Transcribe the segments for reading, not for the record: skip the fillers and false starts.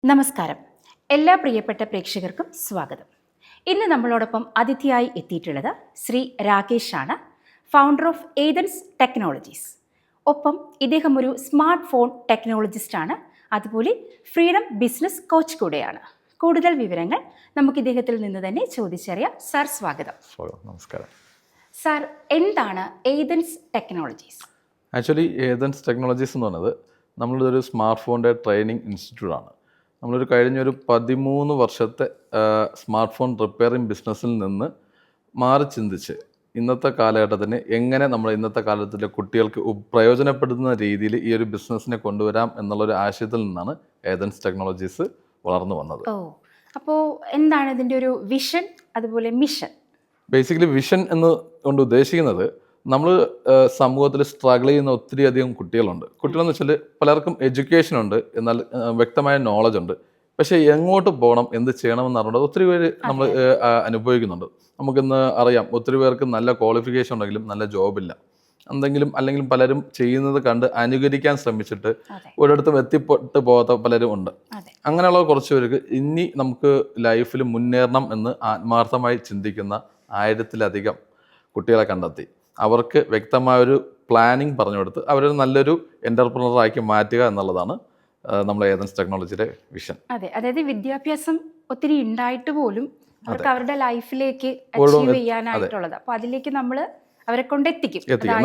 നമസ്കാരം. എല്ലാ പ്രിയപ്പെട്ട പ്രേക്ഷകർക്കും സ്വാഗതം. ഇന്ന് നമ്മളോടൊപ്പം അതിഥിയായി എത്തിയിട്ടുള്ളത് ശ്രീ രാകേഷ് ആണ്, ഫൗണ്ടർ ഓഫ് ഏതൻസ് ടെക്നോളജീസ്. ഒപ്പം ഇദ്ദേഹം ഒരു സ്മാർട്ട് ഫോൺ ടെക്നോളജിസ്റ്റ് ആണ്, അതുപോലെ ഫ്രീഡം ബിസിനസ് കോച്ച് കൂടെയാണ്. കൂടുതൽ വിവരങ്ങൾ നമുക്ക് ഇദ്ദേഹത്തിൽ നിന്ന് തന്നെ ചോദിച്ചറിയാം. സാർ, സ്വാഗതം. നമസ്കാരം. സാർ, എന്താണ് Athens technologies? Actually Athens technologies എന്ന് പറയുന്നത് നമ്മളൊരു സ്മാർട്ട് ഫോണിൻ്റെ ട്രെയിനിങ് ഇൻസ്റ്റിറ്റ്യൂട്ടാണ്. നമ്മളൊരു കഴിഞ്ഞൊരു 13 വർഷത്തെ സ്മാർട്ട് ഫോൺ റിപ്പയറിംഗ് ബിസിനസ്സിൽ നിന്ന് മാറി ചിന്തിച്ച് ഇന്നത്തെ കാലഘട്ടത്തിന് എങ്ങനെ നമ്മൾ ഇന്നത്തെ കാലത്തിലെ കുട്ടികൾക്ക് പ്രയോജനപ്പെടുന്ന രീതിയിൽ ഈ ഒരു ബിസിനസ്സിനെ കൊണ്ടുവരാം എന്നുള്ളൊരു ആശയത്തിൽ നിന്നാണ് ഏതൻസ് ടെക്നോളജീസ് വളർന്നു വന്നത്. അപ്പോൾ എന്താണ് ഇതിൻ്റെ ഒരു വിഷൻ, അതുപോലെ മിഷൻ? ബേസിക്കലി വിഷൻ എന്ന് കൊണ്ട് ഉദ്ദേശിക്കുന്നത്, നമ്മൾ സമൂഹത്തിൽ സ്ട്രഗിൾ ചെയ്യുന്ന ഒത്തിരി അധികം കുട്ടികളുണ്ട്. കുട്ടികളെന്ന് വെച്ചാൽ പലർക്കും എഡ്യൂക്കേഷൻ ഉണ്ട്, എന്നാൽ വ്യക്തമായ നോളജ് ഉണ്ട്. പക്ഷേ എങ്ങോട്ട് പോകണം, എന്ത് ചെയ്യണമെന്ന് അറിയേണ്ടത് ഒത്തിരി പേര് നമ്മൾ അനുഭവിക്കുന്നുണ്ട്. നമുക്കിന്ന് അറിയാം, ഒത്തിരി പേർക്ക് നല്ല ക്വാളിഫിക്കേഷൻ ഉണ്ടെങ്കിലും നല്ല ജോബില്ല. അല്ലെങ്കിൽ പലരും ചെയ്യുന്നത് കണ്ട് അനുകരിക്കാൻ ശ്രമിച്ചിട്ട് ഒരിടത്തും എത്തിപ്പെട്ട് പോകാത്ത പലരും ഉണ്ട്. അങ്ങനെയുള്ള കുറച്ച് പേർക്ക് ഇനി നമുക്ക് ലൈഫിൽ മുന്നേറണം എന്ന് ആത്മാർത്ഥമായി ചിന്തിക്കുന്ന 1000-ലധികം കുട്ടികളെ കണ്ടെത്തി അവർക്ക് വ്യക്തമായൊരു പ്ലാനിങ് പറഞ്ഞു കൊടുത്ത് അവരൊരു നല്ലൊരു എൻ്റർപ്രണറാക്കി മാറ്റുക എന്നുള്ളതാണ് നമ്മൾ ഏതൻസ് ടെക്നോളജിയുടെ വിഷൻ. അതെ, അതായത് വിദ്യാഭ്യാസം ഒത്തിരി ഉണ്ടായിട്ട് പോലും അവർക്ക് അവരുടെ ലൈഫിലേക്ക് അച്ചീവ് ചെയ്യാനായിട്ടുള്ളത്, അപ്പോൾ അതിലേക്ക് നമ്മൾ അവരെ കൊണ്ട്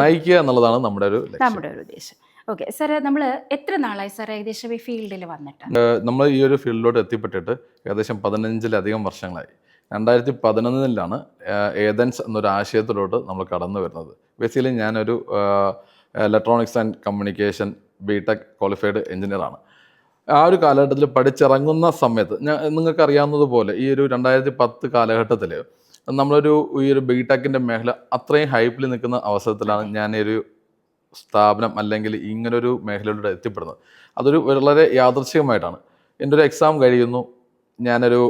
നയിക്കുക എന്നുള്ളതാണ് നമ്മുടെ ഒരു ഉദ്ദേശം. ഓക്കെ സാർ, നമ്മൾ എത്ര നാളായി സാർ ഏകദേശം ഈ ഫീൽഡിൽ വന്നിട്ട്? നമ്മൾ ഈ ഒരു ഫീൽഡിലോട്ട് എത്തിപ്പെട്ടിട്ട് ഏകദേശം 15-ലധികം വർഷങ്ങളായി. 2011 ഏതൻസ് എന്നൊരു ആശയത്തിലോട്ട് നമ്മൾ കടന്നു വരുന്നത്. ബേസിക്കലി ഞാനൊരു electronics and communication BTech qualified എഞ്ചിനീയറാണ്. ആ ഒരു കാലഘട്ടത്തിൽ പഠിച്ചിറങ്ങുന്ന സമയത്ത് നിങ്ങൾക്ക് അറിയാവുന്നതുപോലെ ഈ ഒരു 2010 കാലഘട്ടത്തിൽ ഈ ഒരു ബിടെക്കിൻ്റെ മേഖല അത്രയും ഹൈപ്പിൽ നിൽക്കുന്ന അവസരത്തിലാണ് ഞാൻ ഒരു സ്ഥാപനം അല്ലെങ്കിൽ ഇങ്ങനൊരു മേഖലയിലൂടെ എത്തിപ്പെടുന്നത്. അതൊരു വളരെ യാദൃച്ഛികമായിട്ടാണ്. എൻ്റെ ഒരു എക്സാം കഴിയുന്നു, ഞാനൊരു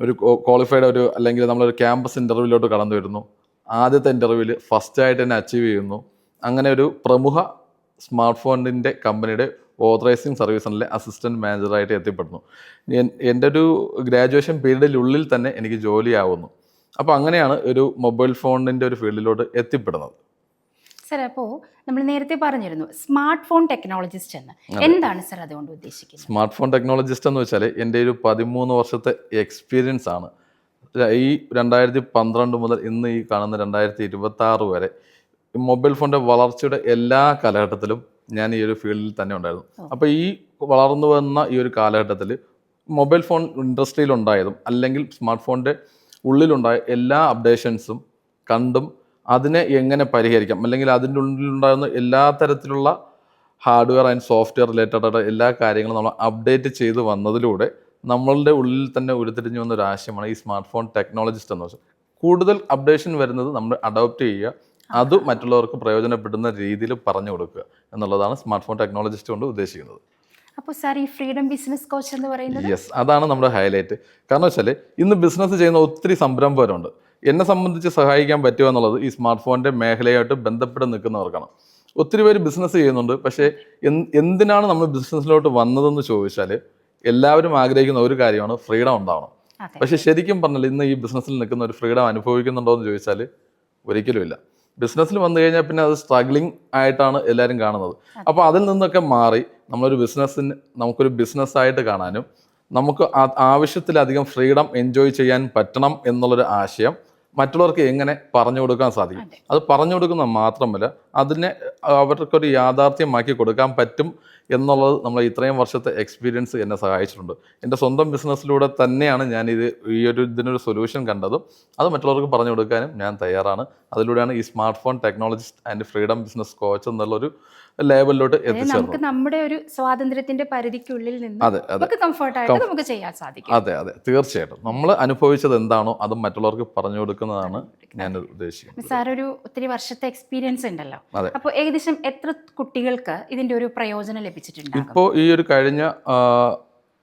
ഒരു ക്വാളിഫൈഡ് അല്ലെങ്കിൽ നമ്മളൊരു ക്യാമ്പസ് ഇൻ്റർവ്യൂവിലോട്ട് കടന്നു വരുന്നു. ആദ്യത്തെ ഇൻ്റർവ്യൂവിൽ ഫസ്റ്റായിട്ട് തന്നെ അച്ചീവ് ചെയ്യുന്നു. അങ്ങനെ ഒരു പ്രമുഖ സ്മാർട്ട് ഫോണിൻ്റെ കമ്പനിയുടെ ഓതറൈസിങ് സർവീസ് സെൻ്ററിലെ അസിസ്റ്റൻറ്റ് മാനേജറായിട്ട് എത്തിപ്പെടുന്നു. എൻ്റെ ഒരു ഗ്രാജുവേഷൻ പീരീഡിനുള്ളിൽ തന്നെ എനിക്ക് ജോലിയാവുന്നു. അപ്പോൾ അങ്ങനെയാണ് ഒരു മൊബൈൽ ഫോണിൻ്റെ ഒരു ഫീൽഡിലോട്ട് എത്തിപ്പെടുന്നത്. സാർ, അപ്പോൾ നമ്മൾ നേരത്തെ പറഞ്ഞിരുന്നു സ്മാർട്ട് ഫോൺ ടെക്നോളജിസ്റ്റ് എന്ന്. എന്താണ് സാർ അതുകൊണ്ട് ഉദ്ദേശിക്കുന്നത്? സ്മാർട്ട് ഫോൺ ടെക്നോളജിസ്റ്റ് എന്ന് വെച്ചാൽ എൻ്റെ ഒരു 13 വർഷത്തെ എക്സ്പീരിയൻസ് ആണ്. ഈ 2012 മുതൽ ഇന്ന് ഈ കാണുന്ന 2026 വരെ മൊബൈൽ ഫോണിൻ്റെ വളർച്ചയുടെ എല്ലാ കാലഘട്ടത്തിലും ഞാൻ ഈ ഒരു ഫീൽഡിൽ തന്നെ ഉണ്ടായിരുന്നു. അപ്പോൾ ഈ വളർന്നു വന്ന ഈ ഒരു കാലഘട്ടത്തിൽ മൊബൈൽ ഫോൺ ഇൻഡസ്ട്രിയിലുണ്ടായതും അല്ലെങ്കിൽ സ്മാർട്ട് ഫോണിൻ്റെ ഉള്ളിലുണ്ടായ എല്ലാ അപ്ഡേഷൻസും കണ്ടും അതിനെ എങ്ങനെ പരിഹരിക്കാം, അല്ലെങ്കിൽ അതിൻ്റെ ഉള്ളിലുണ്ടാകുന്ന എല്ലാ തരത്തിലുള്ള ഹാർഡ്വെയർ ആൻഡ് സോഫ്റ്റ്വെയർ റിലേറ്റഡ് എല്ലാ കാര്യങ്ങളും നമ്മൾ അപ്ഡേറ്റ് ചെയ്ത് വന്നതിലൂടെ നമ്മളുടെ ഉള്ളിൽ തന്നെ ഉരുത്തിരിഞ്ഞു വന്ന ഒരു ആശയമാണ് ഈ സ്മാർട്ട് ഫോൺ ടെക്നോളജിസ്റ്റ് എന്ന് വെച്ചാൽ. കൂടുതൽ അപ്ഡേഷൻ വരുന്നത് നമ്മൾ അഡോപ്റ്റ് ചെയ്യുക, അത് മറ്റുള്ളവർക്ക് പ്രയോജനപ്പെടുന്ന രീതിയിൽ പറഞ്ഞു കൊടുക്കുക എന്നുള്ളതാണ് സ്മാർട്ട് ഫോൺ ടെക്നോളജിസ്റ്റ് കൊണ്ട് ഉദ്ദേശിക്കുന്നത്. അപ്പോൾ സാർ, ഈ ഫ്രീഡം ബിസിനസ് കോച്ച് എന്ന് പറയുന്നത്? യെസ്, അതാണ് നമ്മുടെ ഹൈലൈറ്റ്. കാരണം വെച്ചാൽ ഇന്ന് ബിസിനസ് ചെയ്യുന്ന ഒത്തിരി സംരംഭകരുണ്ട്. എന്നെ സംബന്ധിച്ച് സഹായിക്കാൻ പറ്റുക എന്നുള്ളത് ഈ സ്മാർട്ട് ഫോണിൻ്റെ മേഖലയായിട്ട് ബന്ധപ്പെട്ട് നിൽക്കുന്നവർക്കാണ്. ഒത്തിരി പേര് ബിസിനസ് ചെയ്യുന്നുണ്ട്. പക്ഷേ എന്തിനാണ് നമ്മൾ ബിസിനസ്സിലോട്ട് വന്നതെന്ന് ചോദിച്ചാൽ എല്ലാവരും ആഗ്രഹിക്കുന്ന ഒരു കാര്യമാണ് ഫ്രീഡം ഉണ്ടാവണം. പക്ഷേ ശരിക്കും പറഞ്ഞാൽ ഇന്ന് ഈ ബിസിനസ്സിൽ നിൽക്കുന്ന ഒരു ഫ്രീഡം അനുഭവിക്കുന്നുണ്ടോ എന്ന് ചോദിച്ചാൽ ഒരിക്കലും ഇല്ല. ബിസിനസ്സിൽ വന്നു കഴിഞ്ഞാൽ പിന്നെ അത് സ്ട്രഗ്ലിംഗ് ആയിട്ടാണ് എല്ലാവരും കാണുന്നത്. അപ്പോൾ അതിൽ നിന്നൊക്കെ മാറി നമുക്കൊരു ബിസിനസ്സായിട്ട് കാണാനും നമുക്ക് ആവശ്യത്തിലധികം ഫ്രീഡം എൻജോയ് ചെയ്യാൻ പറ്റണം എന്നുള്ളൊരു ആശയം മറ്റുള്ളവർക്ക് എങ്ങനെ പറഞ്ഞു കൊടുക്കാൻ സാധിക്കും. അത് പറഞ്ഞു കൊടുക്കുന്നത് മാത്രമല്ല, അതിനെ അവർക്കൊരു യാഥാർത്ഥ്യമാക്കി കൊടുക്കാൻ പറ്റും എന്നുള്ളത് നമ്മൾ ഇത്രയും വർഷത്തെ എക്സ്പീരിയൻസ് എന്നെ സഹായിച്ചിട്ടുണ്ട്. എൻ്റെ സ്വന്തം ബിസിനസ്സിലൂടെ തന്നെയാണ് ഞാൻ ഇതിനൊരു സൊല്യൂഷൻ കണ്ടതും അത് മറ്റുള്ളവർക്ക് പറഞ്ഞു കൊടുക്കാനും ഞാൻ തയ്യാറാണ്. അതിലൂടെയാണ് ഈ smart phone technologist and freedom business coach എന്നുള്ളൊരു ലെവലിലോട്ട് എത്തിച്ചേർന്നത്. നമ്മുടെ ഒരു സ്വാതന്ത്ര്യത്തിന്റെ പരിധിക്കുള്ളിൽ നിന്ന് നമുക്ക് ചെയ്യാൻ സാധിക്കും. അതെ, തീർച്ചയായിട്ടും നമ്മൾ അനുഭവിച്ചത് എന്താണോ അത് മറ്റുള്ളവർക്ക് പറഞ്ഞു കൊടുക്കുന്നതാണ് ഞാൻ ഉദ്ദേശിക്കുന്നത്. സാർ, ഒരു ഒത്തിരി വർഷത്തെ എക്സ്പീരിയൻസ് ഉണ്ടല്ലോ, അപ്പോൾ ഏകദേശം എത്ര കുട്ടികൾക്ക് ഇതിന്റെ ഒരു പ്രയോജനം ലഭിച്ചിട്ടുണ്ട്? ഇപ്പോൾ ഈ ഒരു കഴിഞ്ഞ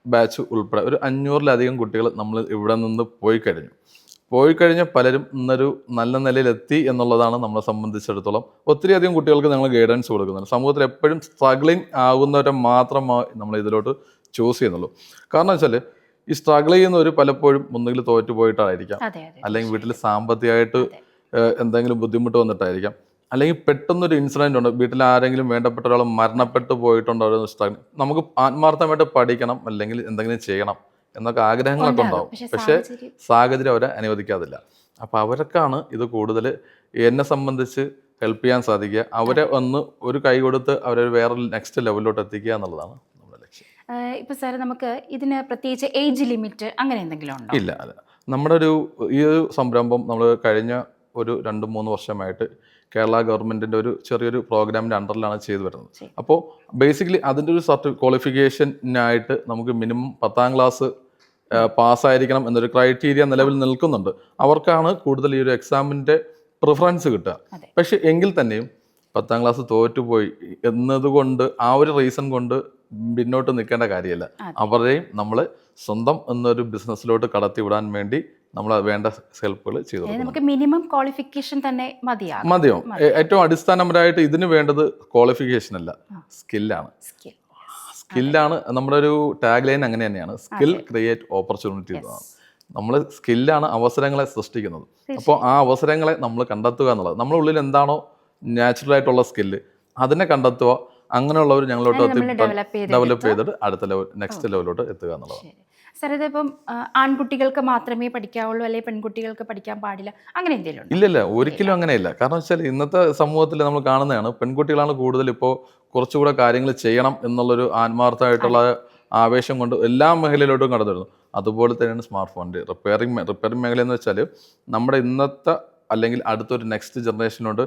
ബാച്ച് ഉൾപ്പെടെ ഒരു 500-ലധികം കുട്ടികൾ നമ്മൾ ഇവിടെ നിന്ന് പോയി കഴിഞ്ഞ പലരും ഇന്നൊരു നല്ല നിലയിലെത്തി എന്നുള്ളതാണ് നമ്മളെ സംബന്ധിച്ചിടത്തോളം. ഒത്തിരി അധികം കുട്ടികൾക്ക് ഞങ്ങൾ ഗൈഡൻസ് കൊടുക്കുന്നുണ്ട്. സമൂഹത്തിൽ എപ്പോഴും സ്ട്രഗ്ലിംഗ് ആകുന്നവരെ മാത്രമായി നമ്മൾ ഇതിലോട്ട് ചൂസ് ചെയ്യുന്നുള്ളൂ. കാരണം വെച്ചാൽ ഈ സ്ട്രഗിൾ ചെയ്യുന്നവർ പലപ്പോഴും ഒന്നുകിൽ തോറ്റു പോയിട്ടായിരിക്കാം, അതെ അതെ അല്ലെങ്കിൽ വീട്ടിൽ സാമ്പത്തികമായിട്ട് അതെ. എന്തെങ്കിലും ബുദ്ധിമുട്ട് വന്നിട്ടായിരിക്കാം, അല്ലെങ്കിൽ പെട്ടെന്നൊരു ഇൻസിഡൻറ്റ് ഉണ്ട്, വീട്ടിൽ ആരെങ്കിലും വേണ്ടപ്പെട്ട ഒരാൾ മരണപ്പെട്ടു പോയിട്ടുണ്ടോ, നമുക്ക് ആത്മാർത്ഥമായിട്ട് പഠിക്കണം അല്ലെങ്കിൽ എന്തെങ്കിലും ചെയ്യണം എന്നൊക്കെ ആഗ്രഹങ്ങളൊക്കെ ഉണ്ടാവും. പക്ഷേ സാഹചര്യം അവരെ അനുവദിക്കാതില്ല. അപ്പോൾ അവർക്കാണ് ഇത് കൂടുതൽ എന്നെ സംബന്ധിച്ച് ഹെൽപ്പ് ചെയ്യാൻ സാധിക്കുക. അവരെ ഒന്ന് ഒരു കൈ കൊടുത്ത് അവരെ വേറെ നെക്സ്റ്റ് ലെവലിലോട്ട് എത്തിക്കുക എന്നുള്ളതാണ് നമ്മുടെ ലക്ഷ്യം. ഇപ്പൊ സാറ് നമുക്ക് ഇതിന് പ്രത്യേകിച്ച് ഏജ് ലിമിറ്റ് അങ്ങനെ എന്തെങ്കിലും ഉണ്ടോ? ഇല്ല, അല്ല. നമ്മുടെ ഈ ഒരു സംരംഭം നമ്മൾ കഴിഞ്ഞ ഒരു 2-3 വർഷമായിട്ട് കേരള ഗവൺമെൻറ്റിൻ്റെ ഒരു ചെറിയൊരു പ്രോഗ്രാമിൻ്റെ അണ്ടറിലാണ് ചെയ്തു വരുന്നത്. അപ്പോൾ ബേസിക്കലി അതിൻ്റെ ഒരു ക്വാളിഫിക്കേഷനായിട്ട് നമുക്ക് മിനിമം 10ാം ക്ലാസ് പാസ്സായിരിക്കണം എന്നൊരു ക്രൈറ്റീരിയ നിലവിൽ നിൽക്കുന്നുണ്ട്. അവർക്കാണ് കൂടുതൽ ഈ ഒരു എക്സാമിൻ്റെ പ്രിഫറൻസ് കിട്ടുക. പക്ഷെ എങ്കിൽ തന്നെയും 10ാം ക്ലാസ് തോറ്റുപോയി എന്നതുകൊണ്ട് ആ ഒരു റീസൺ കൊണ്ട് പിന്നോട്ട് നിൽക്കേണ്ട കാര്യമില്ല. അവരെയും നമ്മൾ സ്വന്തം എന്നൊരു ബിസിനസ്സിലോട്ട് കടത്തി വിടാൻ വേണ്ടി നമ്മൾ വേണ്ട ഹെൽപ്പുകൾ ചെയ്തു. നമുക്ക് മിനിമം ക്വാളിഫിക്കേഷൻ തന്നെ മതിയോ? ഏറ്റവും അടിസ്ഥാനപരമായിട്ട് ഇതിന് വേണ്ടത് ക്വാളിഫിക്കേഷൻ അല്ല, സ്കില്ലാണ്. സ്കില്ലാണ് നമ്മുടെ ഒരു ടാഗ് ലൈൻ. അങ്ങനെ തന്നെയാണ്, സ്കിൽ ക്രിയേറ്റ് ഓപ്പർച്യൂണിറ്റീസ് എന്നാണ്. നമ്മൾ സ്കില്ലാണ് അവസരങ്ങളെ സൃഷ്ടിക്കുന്നത്. അപ്പോൾ ആ അവസരങ്ങളെ നമ്മൾ കണ്ടെത്തുക എന്നുള്ളത്, നമ്മുടെ ഉള്ളിൽ എന്താണോ നാച്ചുറൽ ആയിട്ടുള്ള സ്കില്ല് അതിനെ കണ്ടെത്തുക. അങ്ങനെയുള്ളവർ ഞങ്ങളോട്ട് ഡെവലപ്പ് ചെയ്തിട്ട് അടുത്ത നെക്സ്റ്റ് ലെവലിലോട്ട് എത്തുക എന്നുള്ളതാണ്. സാർ, ഇതിപ്പം ആൺകുട്ടികൾക്ക് മാത്രമേ പഠിക്കാവുള്ളൂ അല്ലെങ്കിൽ പെൺകുട്ടികൾക്ക് പഠിക്കാൻ പാടില്ല അങ്ങനെ എന്തെങ്കിലും? ഇല്ല, ഒരിക്കലും അങ്ങനെയില്ല. കാരണം വെച്ചാൽ ഇന്നത്തെ സമൂഹത്തിൽ നമ്മൾ കാണുന്നതാണ്, പെൺകുട്ടികളാണ് കൂടുതൽ ഇപ്പോൾ കുറച്ചുകൂടെ കാര്യങ്ങൾ ചെയ്യണം എന്നുള്ളൊരു ആത്മാർത്ഥമായിട്ടുള്ള ആവേശം കൊണ്ട് എല്ലാ മേഖലയിലോട്ടും കടന്നു വരുന്നു. അതുപോലെ തന്നെയാണ് സ്മാർട്ട് ഫോണിൻ്റെ റിപ്പയറിംഗ് മേഖല എന്ന് വെച്ചാൽ നമ്മുടെ ഇന്നത്തെ അല്ലെങ്കിൽ അടുത്തൊരു നെക്സ്റ്റ് ജനറേഷനോട്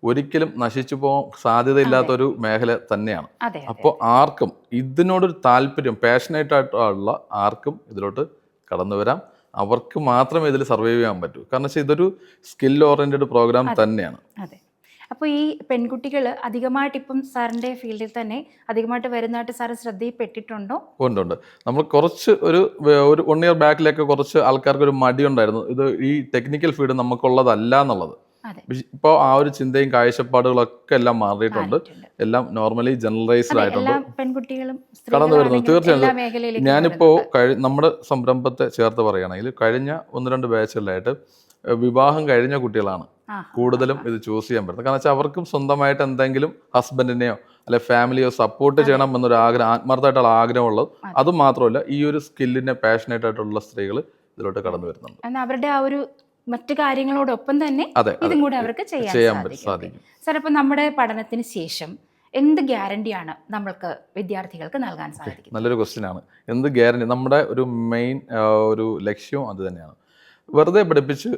ഒരിക്കലും നശിച്ചു പോകാൻ സാധ്യതയില്ലാത്തൊരു മേഖല തന്നെയാണ്. അപ്പോൾ ആർക്കും ഇതിനോടൊരു താല്പര്യം, പാഷനേറ്റ് ആയിട്ടുള്ള ആർക്കും ഇതിലോട്ട് കടന്നു വരാം. അവർക്ക് മാത്രമേ ഇതിൽ സർവൈവ് ചെയ്യാൻ പറ്റൂ. കാരണം വെച്ചാൽ ഇതൊരു സ്കിൽ ഓറിയൻറ്റഡ് പ്രോഗ്രാം തന്നെയാണ്. അപ്പോൾ ഈ പെൺകുട്ടികൾ അധികമായിട്ട് ഇപ്പം സാറിൻ്റെ ഫീൽഡിൽ തന്നെ അധികമായിട്ട് വരുന്നതായിട്ട് സാറ് ശ്രദ്ധയിൽപ്പെട്ടിട്ടുണ്ടോ? ഉണ്ട്. നമ്മൾ കുറച്ച് ഒരു 1 ഇയർ ബാക്കിലൊക്കെ കുറച്ച് ആൾക്കാർക്ക് ഒരു മടിയുണ്ടായിരുന്നു, ഇത് ഈ ടെക്നിക്കൽ ഫീൽഡ് നമുക്കുള്ളതല്ല എന്നുള്ളത്. ഇപ്പോൾ ആ ഒരു ചിന്തയും കാഴ്ചപ്പാടുകളൊക്കെ എല്ലാം മാറിയിട്ടുണ്ട്. എല്ലാം നോർമലി ജനറലൈസ്ഡ് ആയിട്ടുണ്ട്, കടന്നു വരുന്നത്. തീർച്ചയായും ഞാനിപ്പോൾ നമ്മുടെ സംരംഭത്തെ ചേർത്ത് പറയുകയാണെങ്കിൽ കഴിഞ്ഞ 1-2 ബാച്ചുകളിലായിട്ട് വിവാഹം കഴിഞ്ഞ കുട്ടികളാണ് കൂടുതലും ഇത് ചൂസ് ചെയ്യാൻ പറ്റുന്നത്. കാരണം വെച്ചാൽ അവർക്കും സ്വന്തമായിട്ട് എന്തെങ്കിലും ഹസ്ബൻഡിനെയോ അല്ലെ ഫാമിലിയോ സപ്പോർട്ട് ചെയ്യണം എന്നൊരു ആഗ്രഹം, ആത്മാർത്ഥമായിട്ടുള്ള ആഗ്രഹമുള്ളത്. അതുമാത്രമല്ല, ഈ ഒരു സ്കില്ലിനെ പാഷനേറ്റ് ആയിട്ടുള്ള സ്ത്രീകൾ ഇതിലോട്ട് കടന്നു വരുന്നുണ്ട്. അവരുടെ ആ ഒരു മറ്റു കാര്യങ്ങളോടൊപ്പം തന്നെ ഇതും കൂടെ അവർക്ക് ചെയ്യാൻ സാധിക്കും. സാർ, ഇപ്പം നമ്മുടെ പഠനത്തിന് ശേഷം എന്ത് ഗ്യാരണ്ടിയാണ് നമ്മൾക്ക് വിദ്യാർത്ഥികൾക്ക് നൽകാൻ സാധിക്കുന്നത്? നല്ലൊരു ക്വസ്റ്റ്യൻ ആണ്. എന്ത് ഗ്യാരണ്ടി? നമ്മുടെ ഒരു മെയിൻ ഒരു ലക്ഷ്യവും അത് തന്നെയാണ്. വെറുതെ പഠിപ്പിച്ച്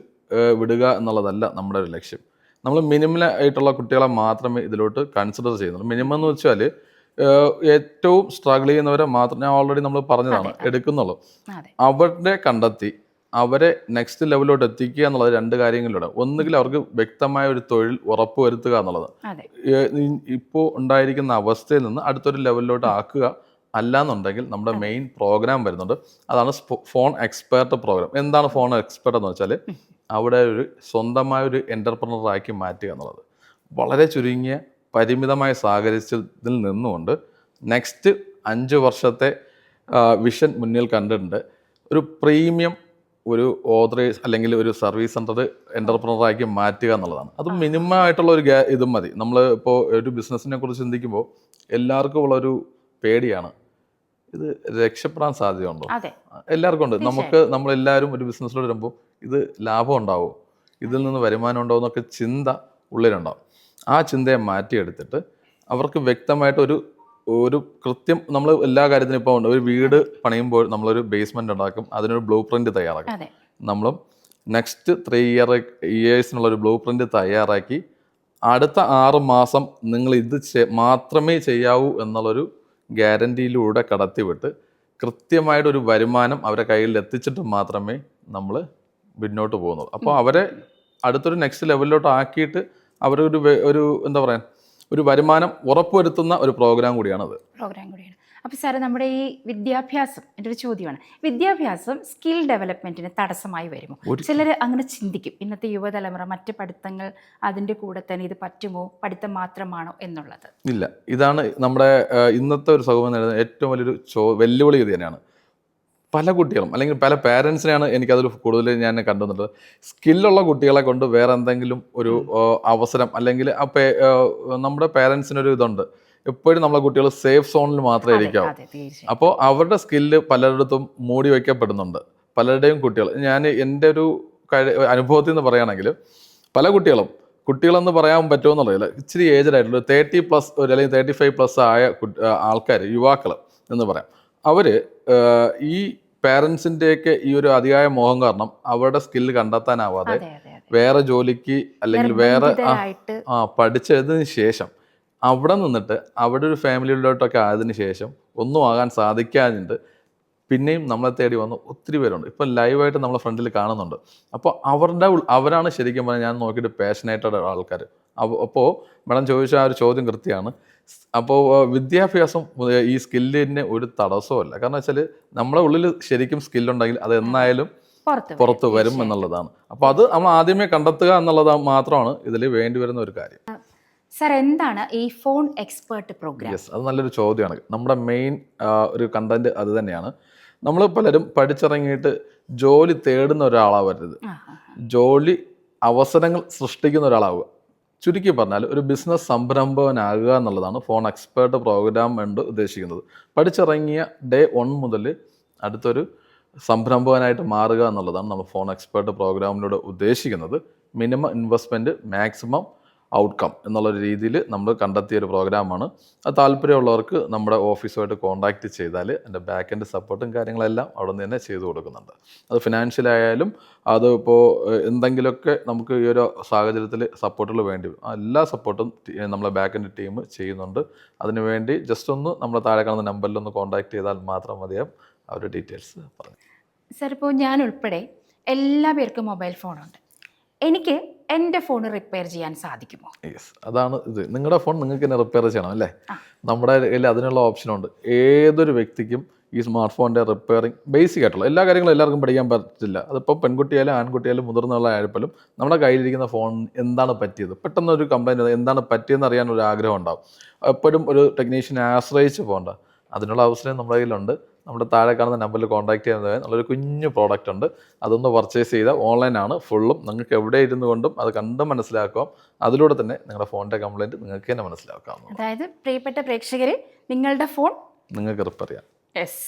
വിടുക എന്നുള്ളതല്ല നമ്മുടെ ഒരു ലക്ഷ്യം. നമ്മൾ മിനിമം ആയിട്ടുള്ള കുട്ടികളെ മാത്രമേ ഇതിലോട്ട് കൺസിഡർ ചെയ്യുന്നുള്ളൂ. മിനിമം എന്ന് വെച്ചാൽ ഏറ്റവും സ്ട്രഗിൾ ചെയ്യുന്നവരെ മാത്രം, ഞാൻ ഓൾറെഡി നമ്മൾ പറഞ്ഞതാണ്, എടുക്കുന്നുള്ളൂ. അവരുടെ കണ്ടെത്തി അവരെ നെക്സ്റ്റ് ലെവലിലോട്ട് എത്തിക്കുക എന്നുള്ളത് 2 കാര്യങ്ങളിലൂടെ. ഒന്നുകിൽ അവർക്ക് വ്യക്തമായ ഒരു തൊഴിൽ ഉറപ്പുവരുത്തുക എന്നുള്ളത്, ഇപ്പോൾ ഉണ്ടായിരിക്കുന്ന അവസ്ഥയിൽ നിന്ന് അടുത്തൊരു ലെവലിലോട്ട് ആക്കുക. അല്ലാന്നുണ്ടെങ്കിൽ നമ്മുടെ മെയിൻ പ്രോഗ്രാം വരുന്നുണ്ട്, അതാണ് ഫോൺ എക്സ്പെർട്ട് പ്രോഗ്രാം. എന്താണ് ഫോൺ എക്സ്പെർട്ട് എന്ന് വെച്ചാൽ അവിടെ ഒരു സ്വന്തമായ ഒരു എൻ്റർപ്രണറാക്കി മാറ്റുക എന്നുള്ളത്. വളരെ ചുരുങ്ങിയ പരിമിതമായ സാഹചര്യത്തിൽ നിന്നുകൊണ്ട് നെക്സ്റ്റ് 5 വർഷത്തെ വിഷൻ മുന്നിൽ കണ്ടിട്ടുണ്ട്. ഒരു പ്രീമിയം ഒരു ഓതറൈസ് അല്ലെങ്കിൽ ഒരു സർവീസ് സെൻ്റർ എൻ്റർപ്രണറാക്കി മാറ്റുക എന്നുള്ളതാണ്. അത് മിനിമം ആയിട്ടുള്ള ഒരു ഇതും മതി. നമ്മൾ ഇപ്പോൾ ഒരു ബിസിനസ്സിനെ കുറിച്ച് ചിന്തിക്കുമ്പോൾ എല്ലാവർക്കും ഉള്ളൊരു പേടിയാണ്, ഇത് രക്ഷപ്പെടാൻ സാധ്യതയുണ്ടോ? എല്ലാവർക്കും ഉണ്ട്. നമ്മളെല്ലാവരും ഒരു ബിസിനസ്സിലോട്ട് വരുമ്പോൾ ഇത് ലാഭം ഉണ്ടാവുമോ, ഇതിൽ നിന്ന് വരുമാനം ഉണ്ടാവും എന്നൊക്കെ ചിന്ത ഉള്ളിലുണ്ടാവും. ആ ചിന്തയെ മാറ്റിയെടുത്തിട്ട് അവർക്ക് വ്യക്തമായിട്ട് ഒരു കൃത്യം, നമ്മൾ എല്ലാ കാര്യത്തിനും ഇപ്പോൾ ഉണ്ട്, ഒരു വീട് പണിയുമ്പോൾ നമ്മളൊരു ബേസ്മെൻറ്റ് ഉണ്ടാക്കും, അതിനൊരു ബ്ലൂ പ്രിൻ്റ് തയ്യാറാക്കും. നമ്മളും നെക്സ്റ്റ് 3 ഇയേഴ്സിനുള്ളൊരു ബ്ലൂ പ്രിൻ്റ് തയ്യാറാക്കി അടുത്ത 6 മാസം നിങ്ങൾ ഇത് മാത്രമേ ചെയ്യാവൂ എന്നുള്ളൊരു ഗ്യാരണ്ടിയിലൂടെ കടത്തിവിട്ട് കൃത്യമായിട്ടൊരു വരുമാനം അവരെ കയ്യിൽ എത്തിച്ചിട്ട് മാത്രമേ നമ്മൾ മുന്നോട്ട് പോകുന്നുള്ളൂ. അപ്പോൾ അവരെ അടുത്തൊരു നെക്സ്റ്റ് ലെവലിലോട്ട് ആക്കിയിട്ട് അവരൊരു എന്താ പറയുക, ഒരു വരുമാനം ഉറപ്പുവരുത്തുന്ന ഒരു പ്രോഗ്രാം കൂടിയാണത്. അപ്പോൾ സാറ് നമ്മുടെ ഈ വിദ്യാഭ്യാസം, എൻ്റെ ഒരു ചോദ്യമാണ്, വിദ്യാഭ്യാസം സ്കിൽ ഡെവലപ്മെൻറ്റിന് തടസ്സമായി വരുമോ? ചിലർ അങ്ങനെ ചിന്തിക്കും, ഇന്നത്തെ യുവതലമുറ മറ്റ് പഠിത്തങ്ങൾ അതിൻ്റെ കൂടെ തന്നെ ഇത് പറ്റുമോ, പഠിത്തം മാത്രമാണോ എന്നുള്ളത്. ഇല്ല, ഇതാണ് നമ്മുടെ ഇന്നത്തെ ഒരു സമൂഹം നേരിടുന്ന ഏറ്റവും വലിയൊരു വെല്ലുവിളി ഇത് തന്നെയാണ്. പല കുട്ടികളും അല്ലെങ്കിൽ പല പാരൻസിനെയാണ് എനിക്കതിൽ കൂടുതൽ ഞാൻ കണ്ടുവന്നത്. സ്കില്ലുള്ള കുട്ടികളെ കൊണ്ട് വേറെ എന്തെങ്കിലും ഒരു അവസരം അല്ലെങ്കിൽ നമ്മുടെ പാരൻസിനൊരു ഇതുണ്ട്, എപ്പോഴും നമ്മളെ കുട്ടികൾ സേഫ് സോണിൽ മാത്രമേ ഇരിക്കാവൂ. അപ്പോൾ അവരുടെ സ്കില്ല് പലയിടത്തും മൂടി വയ്ക്കപ്പെടുന്നുണ്ട്. പലരുടെയും കുട്ടികൾ, ഞാൻ എൻ്റെ ഒരു അനുഭവത്തിൽ നിന്ന് പറയുകയാണെങ്കിൽ പല കുട്ടികളെന്ന് പറയാൻ പറ്റുമോ എന്നറിയില്ല, ഇച്ചിരി ഏജ്ഡ് ആയിട്ടുള്ള 30+ അല്ലെങ്കിൽ 35+ ആയ ആൾക്കാർ, യുവാക്കൾ എന്ന് പറയാം, അവർ ഈ പാരൻസിൻ്റെയൊക്കെ ഈ ഒരു അതിയായ മോഹം കാരണം അവരുടെ സ്കില്ല് കണ്ടെത്താനാവാതെ വേറെ ജോലിക്ക് അല്ലെങ്കിൽ വേറെ പഠിച്ചതിന് ശേഷം അവിടെ നിന്നിട്ട് അവിടെ ഒരു ഫാമിലിയിലോട്ടൊക്കെ ആയതിനു ശേഷം ഒന്നും ആകാൻ സാധിക്കാഞ്ഞിട്ട് പിന്നെയും നമ്മളെ തേടി വന്ന് ഒത്തിരി പേരുണ്ട്. ഇപ്പം ലൈവായിട്ട് നമ്മളെ ഫ്രണ്ടിൽ കാണുന്നുണ്ട്. അപ്പോൾ അവരാണ് ശരിക്കും പറഞ്ഞാൽ ഞാൻ നോക്കിയിട്ട് പാഷനേറ്റഡ് ആൾക്കാർ. അപ്പോൾ മാഡം ചോദിച്ച ആ ഒരു ചോദ്യം കൃത്യമാണ്. അപ്പോൾ വിദ്യാഭ്യാസം ഈ സ്കില്ലിന് ഒരു തടസ്സമല്ല. കാരണം വെച്ചാൽ നമ്മുടെ ഉള്ളിൽ ശരിക്കും സ്കില്ലുണ്ടെങ്കിൽ അത് എന്നായാലും പുറത്ത് വരും എന്നുള്ളതാണ്. അപ്പോൾ അത് നമ്മൾ ആദ്യമേ കണ്ടെത്തുക എന്നുള്ളത് മാത്രമാണ് ഇതിൽ വേണ്ടി വരുന്ന ഒരു കാര്യം. സർ, എന്താണ് ഈ ഫോൺ എക്സ്പേർട്ട് പ്രോഗ്രാം? യെസ്, അത് നല്ലൊരു ചോദ്യമാണ്. നമ്മുടെ മെയിൻ ഒരു കണ്ടന്റ് അത് തന്നെയാണ്. നമ്മൾ പലരും പഠിച്ചിറങ്ങിയിട്ട് ജോലി തേടുന്ന ഒരാളാവരുത്, ജോലി അവസരങ്ങൾ സൃഷ്ടിക്കുന്ന ഒരാളാവുക. ചുരുക്കി പറഞ്ഞാൽ ഒരു ബിസിനസ് സംരംഭകനാകുക എന്നുള്ളതാണ് ഫോൺ എക്സ്പേർട്ട് പ്രോഗ്രാം കൊണ്ട് ഉദ്ദേശിക്കുന്നത്. പഠിച്ചിറങ്ങിയ ഡേ 1 മുതൽ അടുത്തൊരു സംരംഭകനായിട്ട് മാറുക എന്നുള്ളതാണ് നമ്മൾ ഫോൺ എക്സ്പേർട്ട് പ്രോഗ്രാമിലൂടെ ഉദ്ദേശിക്കുന്നത്. മിനിമം ഇൻവെസ്റ്റ്മെൻറ്റ്, മാക്സിമം ഔട്ട്കം എന്നുള്ളൊരു രീതിയിൽ നമ്മൾ കണ്ടെത്തിയ ഒരു പ്രോഗ്രാമാണ്. അത് താല്പര്യമുള്ളവർക്ക് നമ്മുടെ ഓഫീസുമായിട്ട് കോൺടാക്റ്റ് ചെയ്താൽ അതിൻ്റെ ബാക്ക് എൻഡ് സപ്പോർട്ടും കാര്യങ്ങളെല്ലാം അവിടെ നിന്ന് തന്നെ ചെയ്തു കൊടുക്കുന്നുണ്ട്. അത് ഫിനാൻഷ്യലായാലും അത് ഇപ്പോൾ എന്തെങ്കിലുമൊക്കെ നമുക്ക് ഈ ഒരു സാഹചര്യത്തിൽ സപ്പോർട്ടുകൾ വേണ്ടി വരും, എല്ലാ സപ്പോർട്ടും നമ്മളെ ബാക്ക് എൻഡ് ടീം ചെയ്യുന്നുണ്ട്. അതിനുവേണ്ടി ജസ്റ്റ് ഒന്ന് നമ്മുടെ താഴെ കാണുന്ന നമ്പറിലൊന്ന് കോൺടാക്ട് ചെയ്താൽ മാത്രം മതിയാവും. അവരുടെ ഡീറ്റെയിൽസ് പറഞ്ഞു. സാർ, ഇപ്പോൾ ഞാൻ ഉൾപ്പെടെ എല്ലാ പേർക്കും മൊബൈൽ ഫോണുണ്ട്. എനിക്ക് എൻ്റെ ഫോൺ റിപ്പയർ ചെയ്യാൻ സാധിക്കുമോ? യെസ്, അതാണ് ഇത്. നിങ്ങളുടെ ഫോൺ നിങ്ങൾക്ക് തന്നെ റിപ്പയർ ചെയ്യണം അല്ലേ? നമ്മുടെ കയ്യിൽ അതിനുള്ള ഓപ്ഷനുണ്ട്. ഏതൊരു വ്യക്തിക്കും ഈ സ്മാർട്ട് ഫോണിൻ്റെ റിപ്പയറിങ് ബേസിക് ആയിട്ടുള്ള എല്ലാ കാര്യങ്ങളും എല്ലാവർക്കും പഠിക്കാൻ പറ്റില്ല. അതിപ്പോൾ പെൺകുട്ടിയായാലും ആൺകുട്ടിയായാലും മുതിർന്നവരായാലും നമ്മുടെ കയ്യിലിരിക്കുന്ന ഫോൺ എന്താണ് പറ്റിയത്, പെട്ടെന്ന് ഒരു കംപ്ലൈൻറ്റ് എന്താണ് പറ്റിയെന്ന് അറിയാൻ ഒരു ആഗ്രഹം ഉണ്ടാവും. എപ്പോഴും ഒരു ടെക്നീഷ്യനെ ആശ്രയിച്ച് പോകണ്ട, അതിനുള്ള അവസരം നമ്മുടെ കയ്യിലുണ്ട്. നമ്മുടെ താഴെ കാണുന്ന നമ്പറിൽ കോൺടാക്ട് ചെയ്യുന്നത് നല്ലൊരു കുഞ്ഞു പ്രോഡക്റ്റ് ഉണ്ട്. അതൊന്ന് പർച്ചേസ് ചെയ്താൽ ഓൺലൈനാണ് ഫുള്ളും. നിങ്ങൾക്ക് എവിടെ ഇരുന്നു കൊണ്ടും അത് കണ്ട് മനസ്സിലാക്കാം. അതിലൂടെ തന്നെ നിങ്ങളുടെ ഫോണിൻ്റെ കംപ്ലൈൻറ്റ് നിങ്ങൾക്ക് തന്നെ മനസ്സിലാക്കാം. അതായത് പ്രിയപ്പെട്ട പ്രേക്ഷകർ, നിങ്ങളുടെ ഫോൺ നിങ്ങൾക്ക് റിപ്പയർ ചെയ്യാം. യെസ്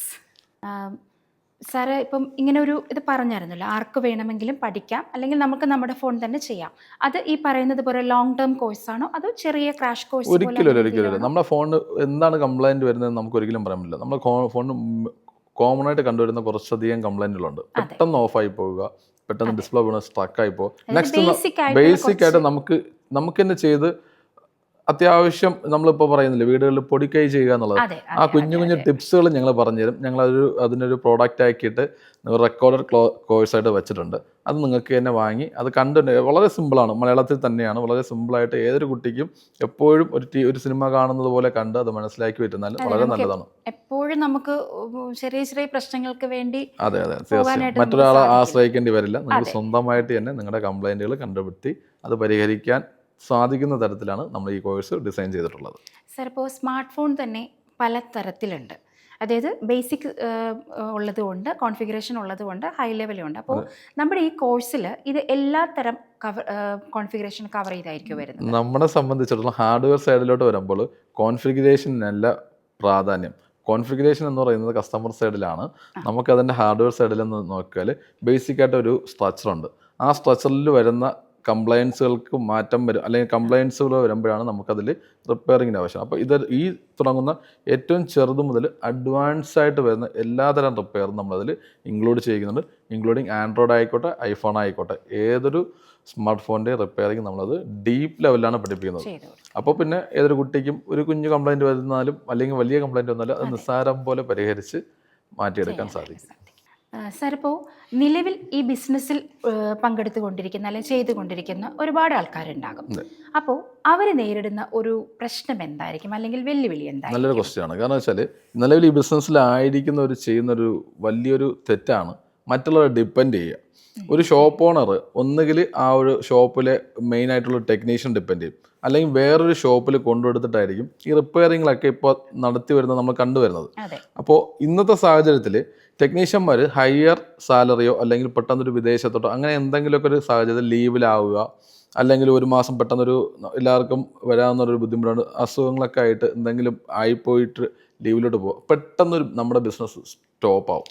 സാറ്, ഇപ്പം ഇങ്ങനെ ഒരു ഇത് പറഞ്ഞായിരുന്നല്ലോ, ആർക്ക് വേണമെങ്കിലും പഠിക്കാം, അല്ലെങ്കിൽ നമുക്ക് നമ്മുടെ ഫോൺ തന്നെ ചെയ്യാം. അത് ഈ പറയുന്നത് പോലെ ലോങ് ടേം കോഴ്സാണോ അതോ ചെറിയ ക്രാഷ് കോഴ്സ്? ഒരിക്കലും നമ്മുടെ ഫോണിന് എന്താണ് കംപ്ലൈൻറ്റ് വരുന്നത് നമുക്ക് ഒരിക്കലും പറയാൻ പറ്റില്ല. നമ്മുടെ ഫോണിന് കോമൺ ആയിട്ട് കണ്ടുവരുന്ന കുറച്ചധികം കംപ്ലൈൻറ്റുകളുണ്ട്. പെട്ടെന്ന് ഓഫായി പോവുക, പെട്ടെന്ന് ഡിസ്പ്ലേ വീണ് സ്ട്രക്കായി പോകുക. നെക്സ്റ്റ് ബേസിക് ആയിട്ട് നമുക്ക് തന്നെ ചെയ്ത് അത്യാവശ്യം നമ്മളിപ്പോൾ പറയുന്നില്ല വീടുകളിൽ പൊടിക്കൈ ചെയ്യുക എന്നുള്ളത്, ആ കുഞ്ഞു ടിപ്സുകൾ ഞങ്ങൾ പറഞ്ഞുതരും. അതിനൊരു പ്രോഡക്റ്റ് ആക്കിയിട്ട് റെക്കോർഡഡ് കോഴ്സായിട്ട് വെച്ചിട്ടുണ്ട്. അത് നിങ്ങൾക്ക് തന്നെ വാങ്ങി അത് വളരെ സിമ്പിളാണ്, മലയാളത്തിൽ തന്നെയാണ്. വളരെ സിമ്പിളായിട്ട് ഏതൊരു കുട്ടിക്കും എപ്പോഴും ഒരു സിനിമ കാണുന്നത് പോലെ കണ്ട് അത് മനസ്സിലാക്കി പറ്റുന്നാൽ വളരെ നല്ലതാണ്. എപ്പോഴും നമുക്ക് ചെറിയ പ്രശ്നങ്ങൾക്ക് വേണ്ടി അതെ തീർച്ചയായും മറ്റൊരാളെ ആശ്രയിക്കേണ്ടി വരില്ല. നിങ്ങൾ സ്വന്തമായിട്ട് തന്നെ നിങ്ങളുടെ കംപ്ലൈൻറ്റുകൾ കണ്ടുപിടുത്തി അത് പരിഹരിക്കാൻ സാധിക്കുന്ന തരത്തിലാണ് നമ്മൾ ഈ കോഴ്സ് ഡിസൈൻ ചെയ്തിട്ടുള്ളത്. സർ, ഇപ്പോൾ സ്മാർട്ട് ഫോൺ തന്നെ പല തരത്തിലുണ്ട്. അതായത് ബേസിക് ഉള്ളതുകൊണ്ട്, കോൺഫിഗറേഷൻ ഉള്ളതുകൊണ്ട്, ഹൈ ലെവലുണ്ട്. അപ്പോൾ നമ്മുടെ ഈ കോഴ്സിൽ ഇത് എല്ലാ തരം കോൺഫിഗറേഷൻ കവർ ചെയ്തായിരിക്കും വരുന്നത്. നമ്മളെ സംബന്ധിച്ചിടത്തോളം ഹാർഡ്വെയർ സൈഡിലോട്ട് വരുമ്പോൾ കോൺഫിഗറേഷനല്ല പ്രാധാന്യം. കോൺഫിഗറേഷൻ എന്ന് പറയുന്നത് കസ്റ്റമർ സൈഡിലാണ്. നമുക്കതിൻ്റെ ഹാർഡ്വെയർ സൈഡിൽ നിന്ന് നോക്കിയാൽ ബേസിക്കായിട്ട് ഒരു സ്ട്രക്ചറുണ്ട്. ആ സ്ട്രക്ചറിൽ വരുന്ന കംപ്ലയൻസുകൾക്ക് മാറ്റം വരും, അല്ലെങ്കിൽ കംപ്ലയൻസുകൾ വരുമ്പോഴാണ് നമുക്കതിൽ റിപ്പയറിങ്ങിൻ്റെ ആവശ്യം. അപ്പോൾ ഈ തുടങ്ങുന്ന ഏറ്റവും ചെറുത് മുതൽ അഡ്വാൻസ് ആയിട്ട് വരുന്ന എല്ലാതരം റിപ്പയറും നമ്മളതിൽ ഇൻക്ലൂഡ് ചെയ്യുന്നുണ്ട്. ഇൻക്ലൂഡിങ് ആൻഡ്രോയിഡ് ആയിക്കോട്ടെ, ഐഫോൺ ആയിക്കോട്ടെ, ഏതൊരു സ്മാർട്ട് ഫോണിൻ്റെ റിപ്പയറിങ് നമ്മളത് ഡീപ്പ് ലെവലിലാണ് പഠിപ്പിക്കുന്നത്. അപ്പോൾ പിന്നെ ഏതൊരു കുട്ടിക്കും ഒരു കുഞ്ഞു കംപ്ലൈൻറ്റ് വരുന്നാലും അല്ലെങ്കിൽ വലിയ കംപ്ലൈൻറ്റ് വന്നാലും അത് നിസ്സാരം പോലെ പരിഹരിച്ച് മാറ്റിയെടുക്കാൻ സാധിക്കും. സാർ ഇപ്പോൾ നിലവിൽ ഈ ബിസിനസ്സിൽ പങ്കെടുത്തുകൊണ്ടിരിക്കുന്ന അല്ലെങ്കിൽ ചെയ്തുകൊണ്ടിരിക്കുന്ന ഒരുപാട് ആൾക്കാരുണ്ടാകും. അപ്പോൾ അവർ നേരിടുന്ന ഒരു പ്രശ്നം എന്തായിരിക്കും, അല്ലെങ്കിൽ വെല്ലുവിളി എന്തായിരിക്കും? നല്ലൊരു ക്വസ്റ്റ്യൻ ആണ്. കാരണം വെച്ചാൽ നിലവിൽ ഈ ബിസിനസ്സിലായിരിക്കുന്നവർ ചെയ്യുന്നൊരു വലിയൊരു തെറ്റാണ് മറ്റുള്ളവരെ ഡിപ്പെൻഡ് ചെയ്യുക. ഒരു ഷോപ്പ് ഓണർ ഒന്നുകിൽ ആ ഒരു ഷോപ്പിലെ മെയിൻ ആയിട്ടുള്ള ടെക്നീഷ്യൻ ഡിപ്പെൻഡ് ചെയ്യും, അല്ലെങ്കിൽ വേറൊരു ഷോപ്പിൽ കൊണ്ടുകൊടുത്തിട്ടായിരിക്കും ഈ റിപ്പയറിങ്ങിലൊക്കെ ഇപ്പോൾ നടത്തി വരുന്നത് നമ്മൾ കണ്ടുവരുന്നത്. അപ്പോൾ ഇന്നത്തെ സാഹചര്യത്തിൽ ടെക്നീഷ്യന്മാർ ഹയർ സാലറിയോ അല്ലെങ്കിൽ പെട്ടെന്നൊരു വിദേശത്തോട്ടോ അങ്ങനെ എന്തെങ്കിലുമൊക്കെ ഒരു സാഹചര്യത്തിൽ ലീവിലാവുക, അല്ലെങ്കിൽ ഒരു മാസം പെട്ടെന്നൊരു എല്ലാവർക്കും വരാവുന്നൊരു ബുദ്ധിമുട്ടാണ്, അസുഖങ്ങളൊക്കെ ആയിട്ട് എന്തെങ്കിലും ആയിപ്പോയിട്ട് ലീവിലോട്ട് പോകുക, പെട്ടെന്നൊരു നമ്മുടെ ബിസിനസ് സ്റ്റോപ്പ് ആവും.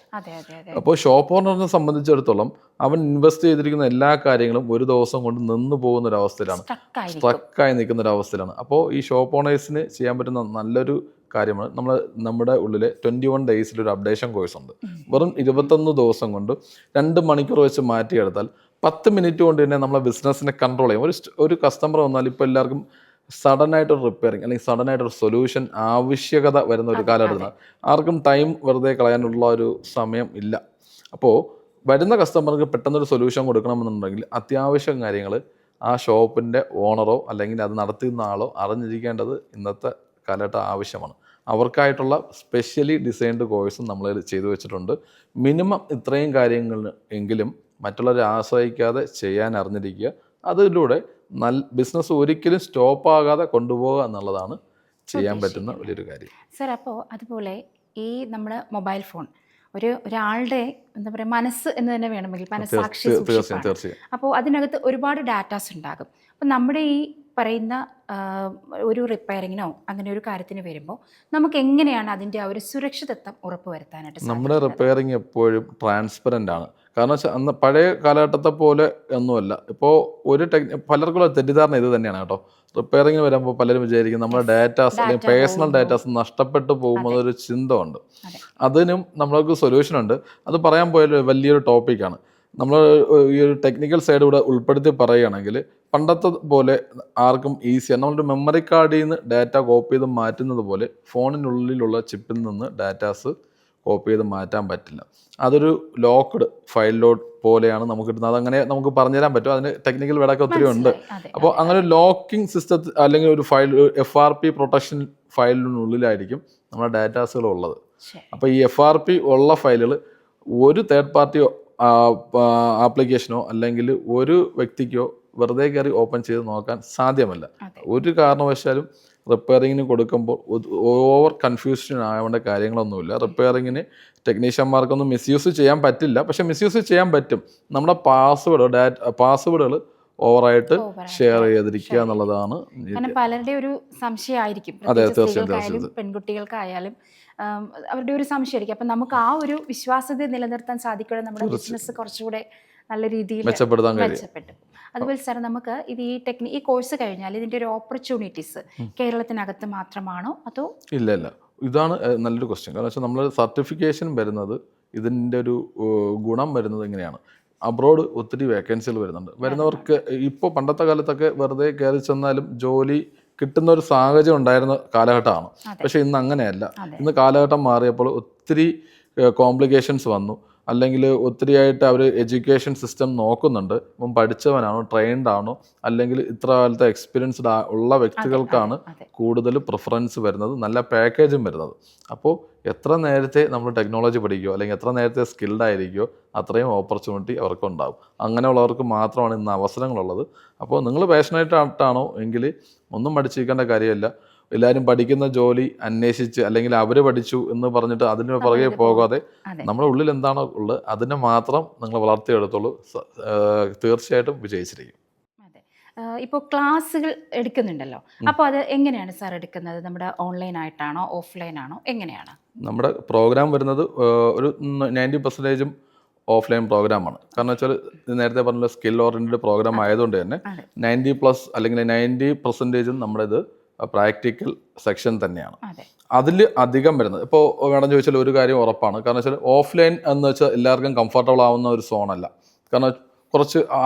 അപ്പോൾ ഷോപ്പ് ഓണറിനെ സംബന്ധിച്ചിടത്തോളം അവൻ ഇൻവെസ്റ്റ് ചെയ്തിരിക്കുന്ന എല്ലാ കാര്യങ്ങളും ഒരു ദിവസം കൊണ്ട് നിന്ന് പോകുന്ന ഒരു അവസ്ഥയിലാണ്, സ്ട്രക്കായി നിൽക്കുന്ന ഒരു അവസ്ഥയിലാണ്. അപ്പോൾ ഈ ഷോപ്പ് ഓണേഴ്സിന് ചെയ്യാൻ പറ്റുന്ന നല്ലൊരു കാര്യമാണ് നമ്മുടെ ഉള്ളിൽ 21 ഡേയ്സിലൊരു അപ്ഡേഷൻ കോഴ്സ് ഉണ്ട്. വെറും 21 ദിവസം കൊണ്ട് 2 മണിക്കൂർ വെച്ച് മാറ്റിയെടുത്താൽ 10 മിനിറ്റ് കൊണ്ട് തന്നെ നമ്മളെ ബിസിനസ്സിനെ കൺട്രോൾ ചെയ്യും. ഒരു കസ്റ്റമർ വന്നാൽ ഇപ്പോൾ എല്ലാവർക്കും സഡനായിട്ടൊരു റിപ്പയറിങ് അല്ലെങ്കിൽ സഡനായിട്ടൊരു സൊല്യൂഷൻ ആവശ്യകത വരുന്ന ഒരു കാലഘട്ടത്തിലാണ്. ആർക്കും ടൈം വെറുതെ കളയാനുള്ള ഒരു സമയം ഇല്ല. അപ്പോൾ വരുന്ന കസ്റ്റമർക്ക് പെട്ടെന്നൊരു സൊല്യൂഷൻ കൊടുക്കണമെന്നുണ്ടെങ്കിൽ അത്യാവശ്യം കാര്യങ്ങൾ ആ ഷോപ്പിൻ്റെ ഓണറോ അല്ലെങ്കിൽ അത് നടത്തുന്ന ആളോ അറിഞ്ഞിരിക്കേണ്ടത് ഇന്നത്തെ കാലഘട്ടം ആവശ്യമാണ്. അവർക്കായിട്ടുള്ള സ്പെഷ്യലി ഡിസൈൻഡ് കോഴ്സും നമ്മൾ ചെയ്തു വെച്ചിട്ടുണ്ട്. മിനിമം ഇത്രയും കാര്യങ്ങൾ എങ്കിലും മറ്റുള്ളവരെ ആശ്രയിക്കാതെ ചെയ്യാൻ അറിഞ്ഞിരിക്കുക. അതിലൂടെ ബിസിനസ് ഒരിക്കലും സ്റ്റോപ്പ് ആകാതെ കൊണ്ടുപോകുക എന്നുള്ളതാണ് ചെയ്യാൻ പറ്റുന്ന വലിയൊരു കാര്യം. സർ, അപ്പോൾ അതുപോലെ ഈ നമ്മുടെ മൊബൈൽ ഫോൺ ഒരാളുടെ എന്താ പറയുക മനസ്സ് എന്ന് തന്നെ വേണമെങ്കിൽ മനസ്സാക്ഷി സൂക്ഷിപ്പാണ്. അപ്പോൾ അതിനകത്ത് ഒരുപാട് ഡാറ്റാസ് ഉണ്ടാകും. അപ്പോൾ നമ്മുടെ ഈ പറയുന്ന ഒരു റിപ്പയറിങ്ങിനോ അങ്ങനെ ഒരു കാര്യത്തിന് വരുമ്പോൾ നമുക്ക് എങ്ങനെയാണ് അതിൻ്റെ ആ ഒരു സുരക്ഷിതത്വം ഉറപ്പുവരുത്താനായിട്ട്? നമ്മുടെ റിപ്പയറിങ് എപ്പോഴും ട്രാൻസ്പെറൻ്റ് ആണ്. കാരണം വെച്ചാൽ അന്ന് പഴയ കാലഘട്ടത്തെ പോലെ ഒന്നുമല്ല. ഇപ്പോൾ പലർക്കുള്ള തെറ്റിദ്ധാരണ ഇത് തന്നെയാണ് കേട്ടോ. റിപ്പയറിങ്ങിന് വരുമ്പോൾ പലരും വിചാരിക്കും നമ്മുടെ ഡാറ്റാസ് അല്ലെങ്കിൽ പേഴ്സണൽ ഡാറ്റാസ് നഷ്ടപ്പെട്ടു പോകുന്നതൊരു ചിന്ത ഉണ്ട്. അതിനും നമ്മൾക്ക് സൊല്യൂഷൻ ഉണ്ട്. അത് പറയാൻ പോയാൽ വലിയൊരു ടോപ്പിക്കാണ്. നമ്മൾ ഈ ഒരു ടെക്നിക്കൽ സൈഡ് ഇവിടെ ഉൾപ്പെടുത്തി പറയുകയാണെങ്കിൽ പണ്ടത്തെ പോലെ ആർക്കും ഈസിയാണ്. നമ്മളൊരു മെമ്മറി കാർഡിൽ നിന്ന് ഡാറ്റ കോപ്പി ചെയ്ത് മാറ്റുന്നത് പോലെ ഫോണിനുള്ളിലുള്ള ചിപ്പിൽ നിന്ന് ഡാറ്റാസ് കോപ്പി ചെയ്ത് മാറ്റാൻ പറ്റില്ല. അതൊരു ലോക്ക്ഡ് ഫയൽ ലോഡ് പോലെയാണ് നമുക്ക് കിട്ടുന്നത്. അതങ്ങനെ നമുക്ക് പറഞ്ഞുതരാൻ പറ്റും. അതിന് ടെക്നിക്കൽ വേടൊക്കെ ഒത്തിരി ഉണ്ട്. അപ്പോൾ അങ്ങനെ ഒരു ലോക്കിംഗ് സിസ്റ്റത്തിൽ അല്ലെങ്കിൽ ഒരു ഫയൽ FRP പ്രൊട്ടക്ഷൻ ഫയലിനുള്ളിലായിരിക്കും നമ്മുടെ ഡാറ്റാസുകൾ ഉള്ളത്. അപ്പോൾ ഈ FRP ഉള്ള ഫയലുകൾ ഒരു തേർഡ് പാർട്ടിയോ ആപ്ലിക്കേഷനോ അല്ലെങ്കിൽ ഒരു വ്യക്തിക്കോ വെറുതെ കയറി ഓപ്പൺ ചെയ്ത് നോക്കാൻ സാധ്യമല്ല. ഒരു കാരണവശാലും റിപ്പയറിങ്ങിന് കൊടുക്കുമ്പോൾ ഓവർ കൺഫ്യൂഷൻ ആവേണ്ട കാര്യങ്ങളൊന്നുമില്ല. റിപ്പയറിങ്ങിന് ടെക്നീഷ്യന്മാർക്കൊന്നും മിസ്യൂസ് ചെയ്യാൻ പറ്റില്ല, പക്ഷെ മിസ്യൂസ് ചെയ്യാൻ പറ്റും. നമ്മുടെ പാസ്വേഡുകൾ ഓവറായിട്ട് ഷെയർ ചെയ്തിരിക്കുക എന്നുള്ളതാണ് പലരുടെ ഒരു സംശയമായിരിക്കും. പെൺകുട്ടികൾക്കായാലും അവരുടെ ഒരു സംശയമായിരിക്കും. അപ്പം നമുക്ക് ആ ഒരു വിശ്വാസ്യത നിലനിർത്താൻ സാധിക്കണം, നമ്മുടെ ബിസിനസ് കുറച്ചുകൂടെ നല്ല രീതിയിൽ മെച്ചപ്പെട്ടു. അതുപോലെ സാർ, നമുക്ക് ഇത് ഈ കോഴ്സ് കഴിഞ്ഞാൽ ഇതിൻ്റെ ഒരു ഓപ്പർച്യൂണിറ്റീസ് കേരളത്തിനകത്ത് മാത്രമാണോ അതോ? ഇല്ല, ഇതാണ് നല്ലൊരു ക്വസ്റ്റ്യൻ. കാരണം വെച്ചാൽ നമ്മൾ സർട്ടിഫിക്കേഷൻ വരുന്നത് ഇതിൻ്റെ ഒരു ഗുണം വരുന്നത് എങ്ങനെയാണ്, അബ്രോഡ് ഒത്തിരി വേക്കൻസികൾ വരുന്നവർക്ക് ഇപ്പോൾ പണ്ടത്തെ കാലത്തൊക്കെ വെറുതെ കയറി ചെന്നാലും ജോലി കിട്ടുന്ന ഒരു സാഹചര്യം ഉണ്ടായിരുന്ന കാലഘട്ടമാണ്. പക്ഷെ ഇന്ന് അങ്ങനെയല്ല. ഇന്ന് കാലഘട്ടം മാറിയപ്പോൾ ഒത്തിരി കോംപ്ലിക്കേഷൻസ് വന്നു. അല്ലെങ്കിൽ ഒത്തിരിയായിട്ട് അവർ എഡ്യൂക്കേഷൻ സിസ്റ്റം നോക്കുന്നുണ്ട്. ഇപ്പം പഠിച്ചവനാണോ, ട്രെയിൻഡ് ആണോ, അല്ലെങ്കിൽ ഇത്ര കാലത്തെ എക്സ്പീരിയൻസ്ഡ് ഉള്ള വ്യക്തികൾക്കാണ് കൂടുതൽ പ്രിഫറൻസ് വരുന്നത്, നല്ല പാക്കേജും വരുന്നത്. അപ്പോൾ എത്ര നേരത്തെ നമ്മൾ ടെക്നോളജി പഠിക്കുകയോ അല്ലെങ്കിൽ എത്ര നേരത്തെ സ്കിൽഡ് ആയിരിക്കുമോ അത്രയും ഓപ്പർച്യൂണിറ്റി അവർക്കുണ്ടാകും. അങ്ങനെയുള്ളവർക്ക് മാത്രമാണ് ഇന്ന് അവസരങ്ങളുള്ളത്. അപ്പോൾ നിങ്ങൾ പാഷനേറ്റായിട്ടാണോ എങ്കിൽ ഒന്നും പഠിച്ചിരിക്കേണ്ട കാര്യമില്ല. എല്ലാവരും പഠിക്കുന്ന ജോലി അന്വേഷിച്ച് അല്ലെങ്കിൽ അവർ പഠിച്ചു എന്ന് പറഞ്ഞിട്ട് അതിന് പുറകെ പോകാതെ നമ്മുടെ ഉള്ളിൽ എന്താണോ ഉള്ളത് അതിനെ മാത്രം നിങ്ങൾ വളർത്തിയെടുത്തോളൂ. തീർച്ചയായിട്ടും വിജയിച്ചിരിക്കും. ഇപ്പോൾ ക്ലാസ്സുകൾ എടുക്കുന്നുണ്ടല്ലോ, അപ്പോൾ അത് എങ്ങനെയാണ് സാർ എടുക്കുന്നത്? നമ്മുടെ ഓൺലൈൻ ആയിട്ടാണോ ഓഫ്ലൈൻ ആണോ, എങ്ങനെയാണ്? നമ്മുടെ പ്രോഗ്രാം വരുന്നത് ഒരു 90% ഓഫ്ലൈൻ പ്രോഗ്രാമാണ്. കാരണം വെച്ചാൽ നേരത്തെ പറഞ്ഞ സ്കിൽ ഓറിയൻറ്റഡ് പ്രോഗ്രാം ആയതുകൊണ്ട് തന്നെ 90+ അല്ലെങ്കിൽ 90% നമ്മുടെ ഇത് പ്രാക്ടിക്കൽ സെക്ഷൻ തന്നെയാണ്. അതിൽ അധികം വരുന്നത് ഇപ്പോൾ വേണം ചോദിച്ചാൽ ഒരു കാര്യം ഉറപ്പാണ്. കാരണം വെച്ചാൽ ഓഫ്ലൈൻ എന്ന് വെച്ചാൽ എല്ലാവർക്കും കംഫർട്ടബിൾ ആവുന്ന ഒരു സോണല്ല. കാരണം കുറച്ച്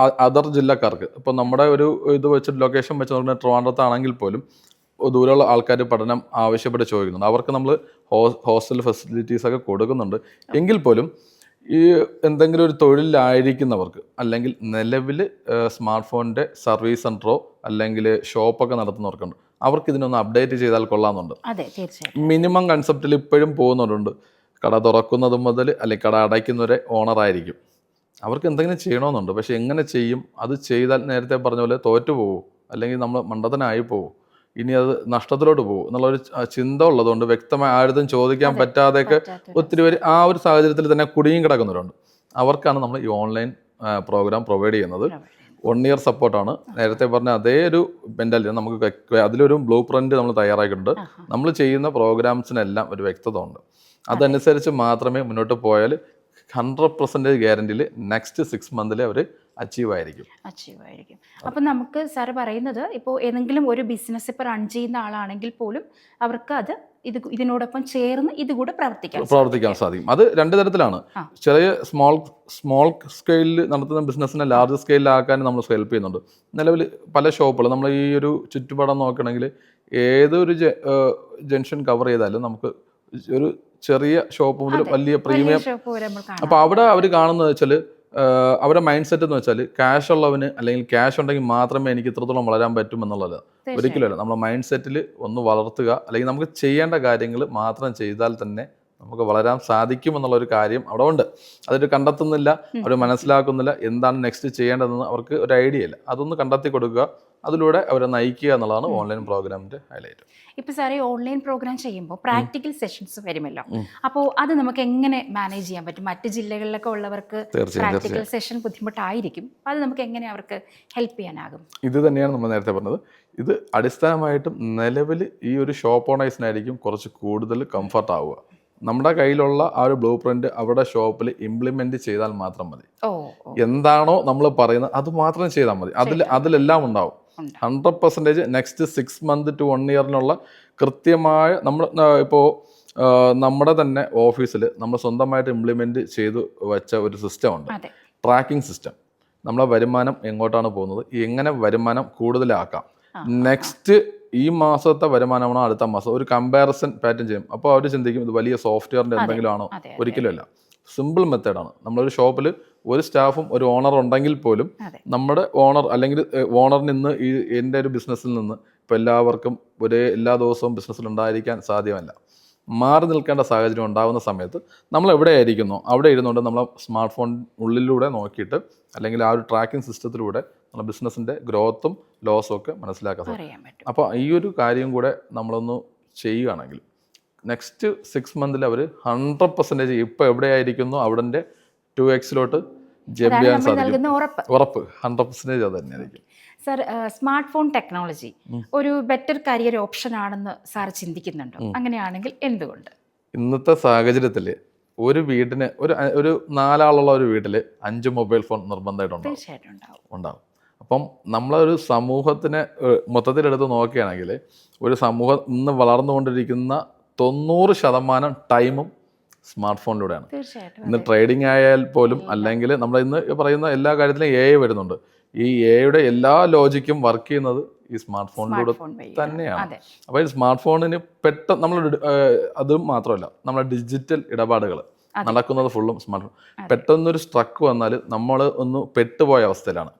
അതർ ജില്ലക്കാർക്ക് ഇപ്പോൾ നമ്മുടെ ഒരു ഇത് വെച്ചിട്ട് ലൊക്കേഷൻ വെച്ച് നോക്കുന്ന ട്രിവാൻഡ്രത്താണെങ്കിൽ പോലും ദൂരമുള്ള ആൾക്കാർ പഠനം ആവശ്യപ്പെട്ട് ചോദിക്കുന്നുണ്ട്. അവർക്ക് നമ്മൾ ഹോസ്റ്റൽ ഫെസിലിറ്റീസൊക്കെ കൊടുക്കുന്നുണ്ട്. എങ്കിൽ പോലും ഈ എന്തെങ്കിലും ഒരു തൊഴിലിലായിരിക്കുന്നവർക്ക് അല്ലെങ്കിൽ നിലവിൽ സ്മാർട്ട് ഫോണിൻ്റെ സർവീസ് സെൻറ്ററോ അല്ലെങ്കിൽ ഷോപ്പൊക്കെ നടത്തുന്നവർക്കുണ്ട്, അവർക്ക് ഇതിനൊന്ന് അപ്ഡേറ്റ് ചെയ്താൽ കൊള്ളാമെന്നുണ്ട്. അതെ, തീർച്ചയായിട്ടും. മിനിമം കൺസെപ്റ്റിൽ ഇപ്പോഴും പോകുന്നവരുണ്ട്. കട തുറക്കുന്നത് മുതൽ അല്ലെങ്കിൽ കട അടയ്ക്കുന്നവരെ ഓണറായിരിക്കും. അവർക്ക് എന്തെങ്കിലും ചെയ്യണമെന്നുണ്ട്, പക്ഷെ എങ്ങനെ ചെയ്യും? അത് ചെയ്താൽ നേരത്തെ പറഞ്ഞ പോലെ തോറ്റു പോകും, അല്ലെങ്കിൽ നമ്മൾ മണ്ടത്തനായി പോകും, ഇനി അത് നഷ്ടത്തിലോട്ട് പോകും എന്നുള്ളൊരു ചിന്ത ഉള്ളതുകൊണ്ട് വ്യക്തമായി ആരും ചോദിക്കാൻ പറ്റാതെയൊക്കെ ഒത്തിരി പേര് ആ ഒരു സാഹചര്യത്തിൽ തന്നെ കുടുങ്ങി കിടക്കുന്നവരുണ്ട്. അവർക്കാണ് നമ്മൾ ഈ ഓൺലൈൻ പ്രോഗ്രാം പ്രൊവൈഡ് ചെയ്യുന്നത്. 1 ഇയർ സപ്പോർട്ടാണ്. നേരത്തെ പറഞ്ഞ അതേ ഒരു മെൻറ്റാലിറ്റി നമുക്ക് അതിലൊരു ബ്ലൂ പ്രിന്റ് നമ്മൾ തയ്യാറാക്കിയിട്ടുണ്ട്. നമ്മൾ ചെയ്യുന്ന പ്രോഗ്രാംസിനെല്ലാം ഒരു വ്യക്തത ഉണ്ട്. അതനുസരിച്ച് മാത്രമേ മുന്നോട്ട് പോയാൽ 100% ഗ്യാരണ്ടിയിൽ നെക്സ്റ്റ് 6 മന്തിൽ അവർ അച്ചീവ് ആയിരിക്കും. അപ്പം നമുക്ക് സാറ് പറയുന്നത് ഇപ്പോൾ ഏതെങ്കിലും ഒരു ബിസിനസ് ഇപ്പോൾ റൺ ചെയ്യുന്ന ആളാണെങ്കിൽ പോലും അവർക്ക് അത് ഇതിനോടൊപ്പം ചേർന്ന് ഇതുകൂടെ പ്രവർത്തിക്കാൻ സാധിക്കും. അത് 2 തരത്തിലാണ്. ചെറിയ സ്മോൾ സ്കെയിലിൽ നടത്തുന്ന ബിസിനസ്സിനെ ലാർജ് സ്കെയിലാക്കാൻ നമ്മൾ ഹെൽപ്പ് ചെയ്യുന്നുണ്ട്. നിലവിൽ പല ഷോപ്പുകൾ നമ്മൾ ഈ ഒരു ചുറ്റുപാടം നോക്കുകയാണെങ്കിൽ ഏതൊരു ജംഗ്ഷൻ കവർ ചെയ്താലും നമുക്ക് ഒരു ചെറിയ ഷോപ്പ് മുതൽ വലിയ പ്രീമിയം. അപ്പോൾ അവിടെ അവർ കാണുന്നത് വെച്ചാൽ അവരുടെ മൈൻഡ് സെറ്റ് എന്ന് വെച്ചാൽ ക്യാഷ് ഉള്ളവന് അല്ലെങ്കിൽ ക്യാഷ് ഉണ്ടെങ്കിൽ മാത്രമേ എനിക്ക് ഇത്രത്തോളം വളരാൻ പറ്റും എന്നുള്ളത് ഒരിക്കലുമല്ല. നമ്മുടെ മൈൻഡ് സെറ്റിൽ ഒന്ന് വളർത്തുക, അല്ലെങ്കിൽ നമുക്ക് ചെയ്യേണ്ട കാര്യങ്ങൾ മാത്രം ചെയ്താൽ തന്നെ നമുക്ക് വളരാൻ സാധിക്കും എന്നുള്ളൊരു കാര്യം അവിടെ ഉണ്ട്. അതൊരു കണ്ടെത്തുന്നില്ല, അവർ മനസ്സിലാക്കുന്നില്ല എന്താണ് നെക്സ്റ്റ് ചെയ്യേണ്ടതെന്ന് അവർക്ക് ഒരു ഐഡിയ ഇല്ല. അതൊന്ന് കണ്ടെത്തി കൊടുക്കുക, അതിലൂടെ അവരെ നയിക്കുക എന്നുള്ളതാണ് ഓൺലൈൻ പ്രോഗ്രാമിൻ്റെ ഹൈലൈറ്റ്. ഇപ്പോൾ സാറേ ഓൺലൈൻ പ്രോഗ്രാം ചെയ്യുമ്പോൾ പ്രാക്ടിക്കൽ സെഷൻസ് വരുമല്ലോ, അപ്പോൾ അത് നമുക്ക് എങ്ങനെ മാനേജ് ചെയ്യാൻ പറ്റും? മറ്റ് ജില്ലകളിലൊക്കെ ഉള്ളവർക്ക് പ്രാക്ടിക്കൽ സെഷൻ ബുദ്ധിമുട്ടായിരിക്കും, അത് നമുക്ക് എങ്ങനെ അവർക്ക് ഹെൽപ്പ് ചെയ്യാനാകും? ഇത് തന്നെയാണ് നമ്മൾ നേരത്തെ പറഞ്ഞത്. ഇത് അടിസ്ഥാനമായിട്ടും നിലവിൽ ഈ ഒരു ഷോപ്പ് ഓണേഴ്സിനായിരിക്കും കുറച്ച് കൂടുതൽ കംഫർട്ട് ആവുക. നമ്മുടെ കയ്യിലുള്ള ആ ഒരു ബ്ലൂ പ്രിന്റ് അവിടെ ഷോപ്പിൽ ഇംപ്ലിമെന്റ് ചെയ്താൽ മാത്രം മതി. എന്താണോ നമ്മൾ പറയുന്നത് അത് മാത്രം ചെയ്താൽ മതി. അതിലെല്ലാം ഉണ്ടാവും. 100% നെക്സ്റ്റ് 6 മന്ത് ടു 1 ഇയറിനുള്ള കൃത്യമായ നമ്മൾ ഇപ്പോൾ നമ്മുടെ തന്നെ ഓഫീസിൽ നമ്മൾ സ്വന്തമായിട്ട് ഇംപ്ലിമെന്റ് ചെയ്തു വെച്ച ഒരു സിസ്റ്റം ഉണ്ട്, ട്രാക്കിംഗ് സിസ്റ്റം. നമ്മളെ വരുമാനം എങ്ങോട്ടാണ് പോകുന്നത്, എങ്ങനെ വരുമാനം കൂടുതലാക്കാം, നെക്സ്റ്റ് ഈ മാസത്തെ വരുമാനമാണോ അടുത്ത മാസം, ഒരു കമ്പാരിസൺ പാറ്റേൺ ചെയ്യും. അപ്പോൾ അവർ ചിന്തിക്കും ഇത് വലിയ സോഫ്റ്റ്വെയറിൻ്റെ എന്തെങ്കിലും ആണോ? ഒരിക്കലുമല്ല. സിമ്പിൾ മെത്തേഡാണ്. നമ്മളൊരു ഷോപ്പിൽ ഒരു സ്റ്റാഫും ഒരു ഓണർ ഉണ്ടെങ്കിൽ പോലും നമ്മുടെ ഓണർ അല്ലെങ്കിൽ ഓണറിൽ നിന്ന് ഈ എൻ്റെ ഒരു ബിസിനസ്സിൽ നിന്ന് ഇപ്പോൾ എല്ലാവർക്കും എല്ലാ ദിവസവും ബിസിനസ്സിൽ ഉണ്ടായിരിക്കാൻ സാധ്യമല്ല. മാറി നിൽക്കേണ്ട സാഹചര്യം ഉണ്ടാകുന്ന സമയത്ത് നമ്മൾ എവിടെയായിരിക്കുന്നോ അവിടെ ഇരുന്നുകൊണ്ട് നമ്മൾ സ്മാർട്ട് ഫോൺ ഉള്ളിലൂടെ നോക്കിയിട്ട് അല്ലെങ്കിൽ ആ ഒരു ട്രാക്കിംഗ് സിസ്റ്റത്തിലൂടെ നമ്മുടെ ബിസിനസ്സിൻ്റെ ഗ്രോത്തും ലോസും ഒക്കെ മനസ്സിലാക്കാൻ സാധിക്കും. അപ്പോൾ ഈ ഒരു കാര്യം കൂടെ നമ്മളൊന്ന് ചെയ്യുകയാണെങ്കിൽ നെക്സ്റ്റ് 6 മന്തിൽ അവർ 100% ഇപ്പോൾ എവിടെയായിരിക്കുന്നു അവിടെ 2x ജമ്പ് ചെയ്യാൻ സാധിക്കും. ഉറപ്പ് 100% അത് തന്നെയായിരിക്കും. സാർ, സ്മാർട്ട് ഫോൺ ടെക്നോളജി ഒരു ബെറ്റർ കരിയർ ഓപ്ഷൻ ആണെന്ന് സാർ ചിന്തിക്കുന്നുണ്ടോ? അങ്ങനെയാണെങ്കിൽ എന്തുകൊണ്ട്? ഇന്നത്തെ സാഹചര്യത്തിൽ ഒരു വീടിന് ഒരു 4 ആളുള്ള ഒരു വീട്ടിൽ 5 മൊബൈൽ ഫോൺ നിർബന്ധമായിട്ടുണ്ടാവും. അപ്പം നമ്മളൊരു സമൂഹത്തിനെ മൊത്തത്തിലെടുത്ത് നോക്കുകയാണെങ്കിൽ ഒരു സമൂഹം ഇന്ന് വളർന്നുകൊണ്ടിരിക്കുന്ന 90% ടൈമും സ്മാർട്ട് ഫോണിലൂടെയാണ്. ഇന്ന് ട്രേഡിംഗ് ആയാൽ പോലും അല്ലെങ്കിൽ നമ്മൾ ഇന്ന് പറയുന്ന എല്ലാ കാര്യത്തിലും AI വരുന്നുണ്ട്. ഈ AI എല്ലാ ലോജിക്കും വർക്ക് ചെയ്യുന്നത് ഈ സ്മാർട്ട് ഫോണിലൂടെ തന്നെയാണ്. അപ്പോൾ ഈ സ്മാർട്ട് ഫോണിന് പെട്ടെന്ന് നമ്മൾ അതും മാത്രമല്ല നമ്മളെ ഡിജിറ്റൽ ഇടപാടുകൾ നടക്കുന്നത് ഫുള്ളും സ്മാർട്ട് ഫോൺ. പെട്ടെന്നൊരു സ്ട്രക്ക് വന്നാൽ നമ്മൾ ഒന്ന് പെട്ടുപോയ അവസ്ഥയിലാണ്.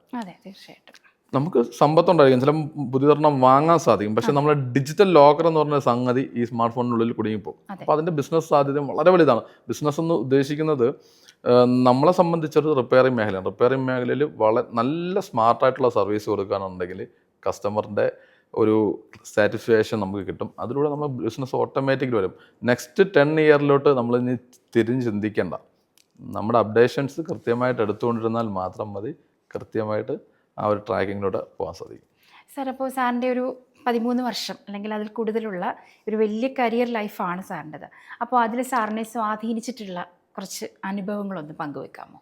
നമുക്ക് സമ്പത്തുണ്ടായിരിക്കും, ചില പുതിയതൊരെണ്ണം വാങ്ങാൻ സാധിക്കും, പക്ഷെ നമ്മളെ ഡിജിറ്റൽ ലോക്കർ എന്ന് പറഞ്ഞ സംഗതി ഈ സ്മാർട്ട് ഫോണിനുള്ളിൽ കുടുങ്ങിപ്പോകും. അപ്പോൾ അതിൻ്റെ ബിസിനസ് സാധ്യത വളരെ വലുതാണ്. ബിസിനസ് എന്ന് ഉദ്ദേശിക്കുന്നത് നമ്മളെ സംബന്ധിച്ചൊരു റിപ്പയറിംഗ് മേഖലയാണ്. റിപ്പയറിംഗ് മേഖലയിൽ വളരെ നല്ല സ്മാർട്ടായിട്ടുള്ള സർവീസ് കൊടുക്കുകയാണെന്നുണ്ടെങ്കിൽ കസ്റ്റമറിൻ്റെ ഒരു സാറ്റിസ്ഫാക്ഷൻ നമുക്ക് കിട്ടും. അതിലൂടെ നമ്മൾ ബിസിനസ് ഓട്ടോമാറ്റിക്കലി വരും. നെക്സ്റ്റ് 10 ഇയറിലോട്ട് നമ്മൾ ഇനി തിരിഞ്ഞ് ചിന്തിക്കേണ്ട, നമ്മുടെ അപ്ഡേഷൻസ് കൃത്യമായിട്ട് എടുത്തുകൊണ്ടിരുന്നാൽ മാത്രം മതി കൃത്യമായിട്ട് ആ ഒരു ട്രാക്കിങ്ങിലൂടെ പോകാൻ സാധിക്കും. സാർ, അപ്പോൾ സാറിൻ്റെ ഒരു 13 വർഷം അല്ലെങ്കിൽ അതിൽ കൂടുതലുള്ള ഒരു വലിയ കരിയർ ലൈഫാണ് സാറിൻ്റെത്. അപ്പോൾ അതിൽ സാറിനെ സ്വാധീനിച്ചിട്ടുള്ള കുറച്ച് അനുഭവങ്ങളൊന്ന് പങ്കുവെക്കാമോ?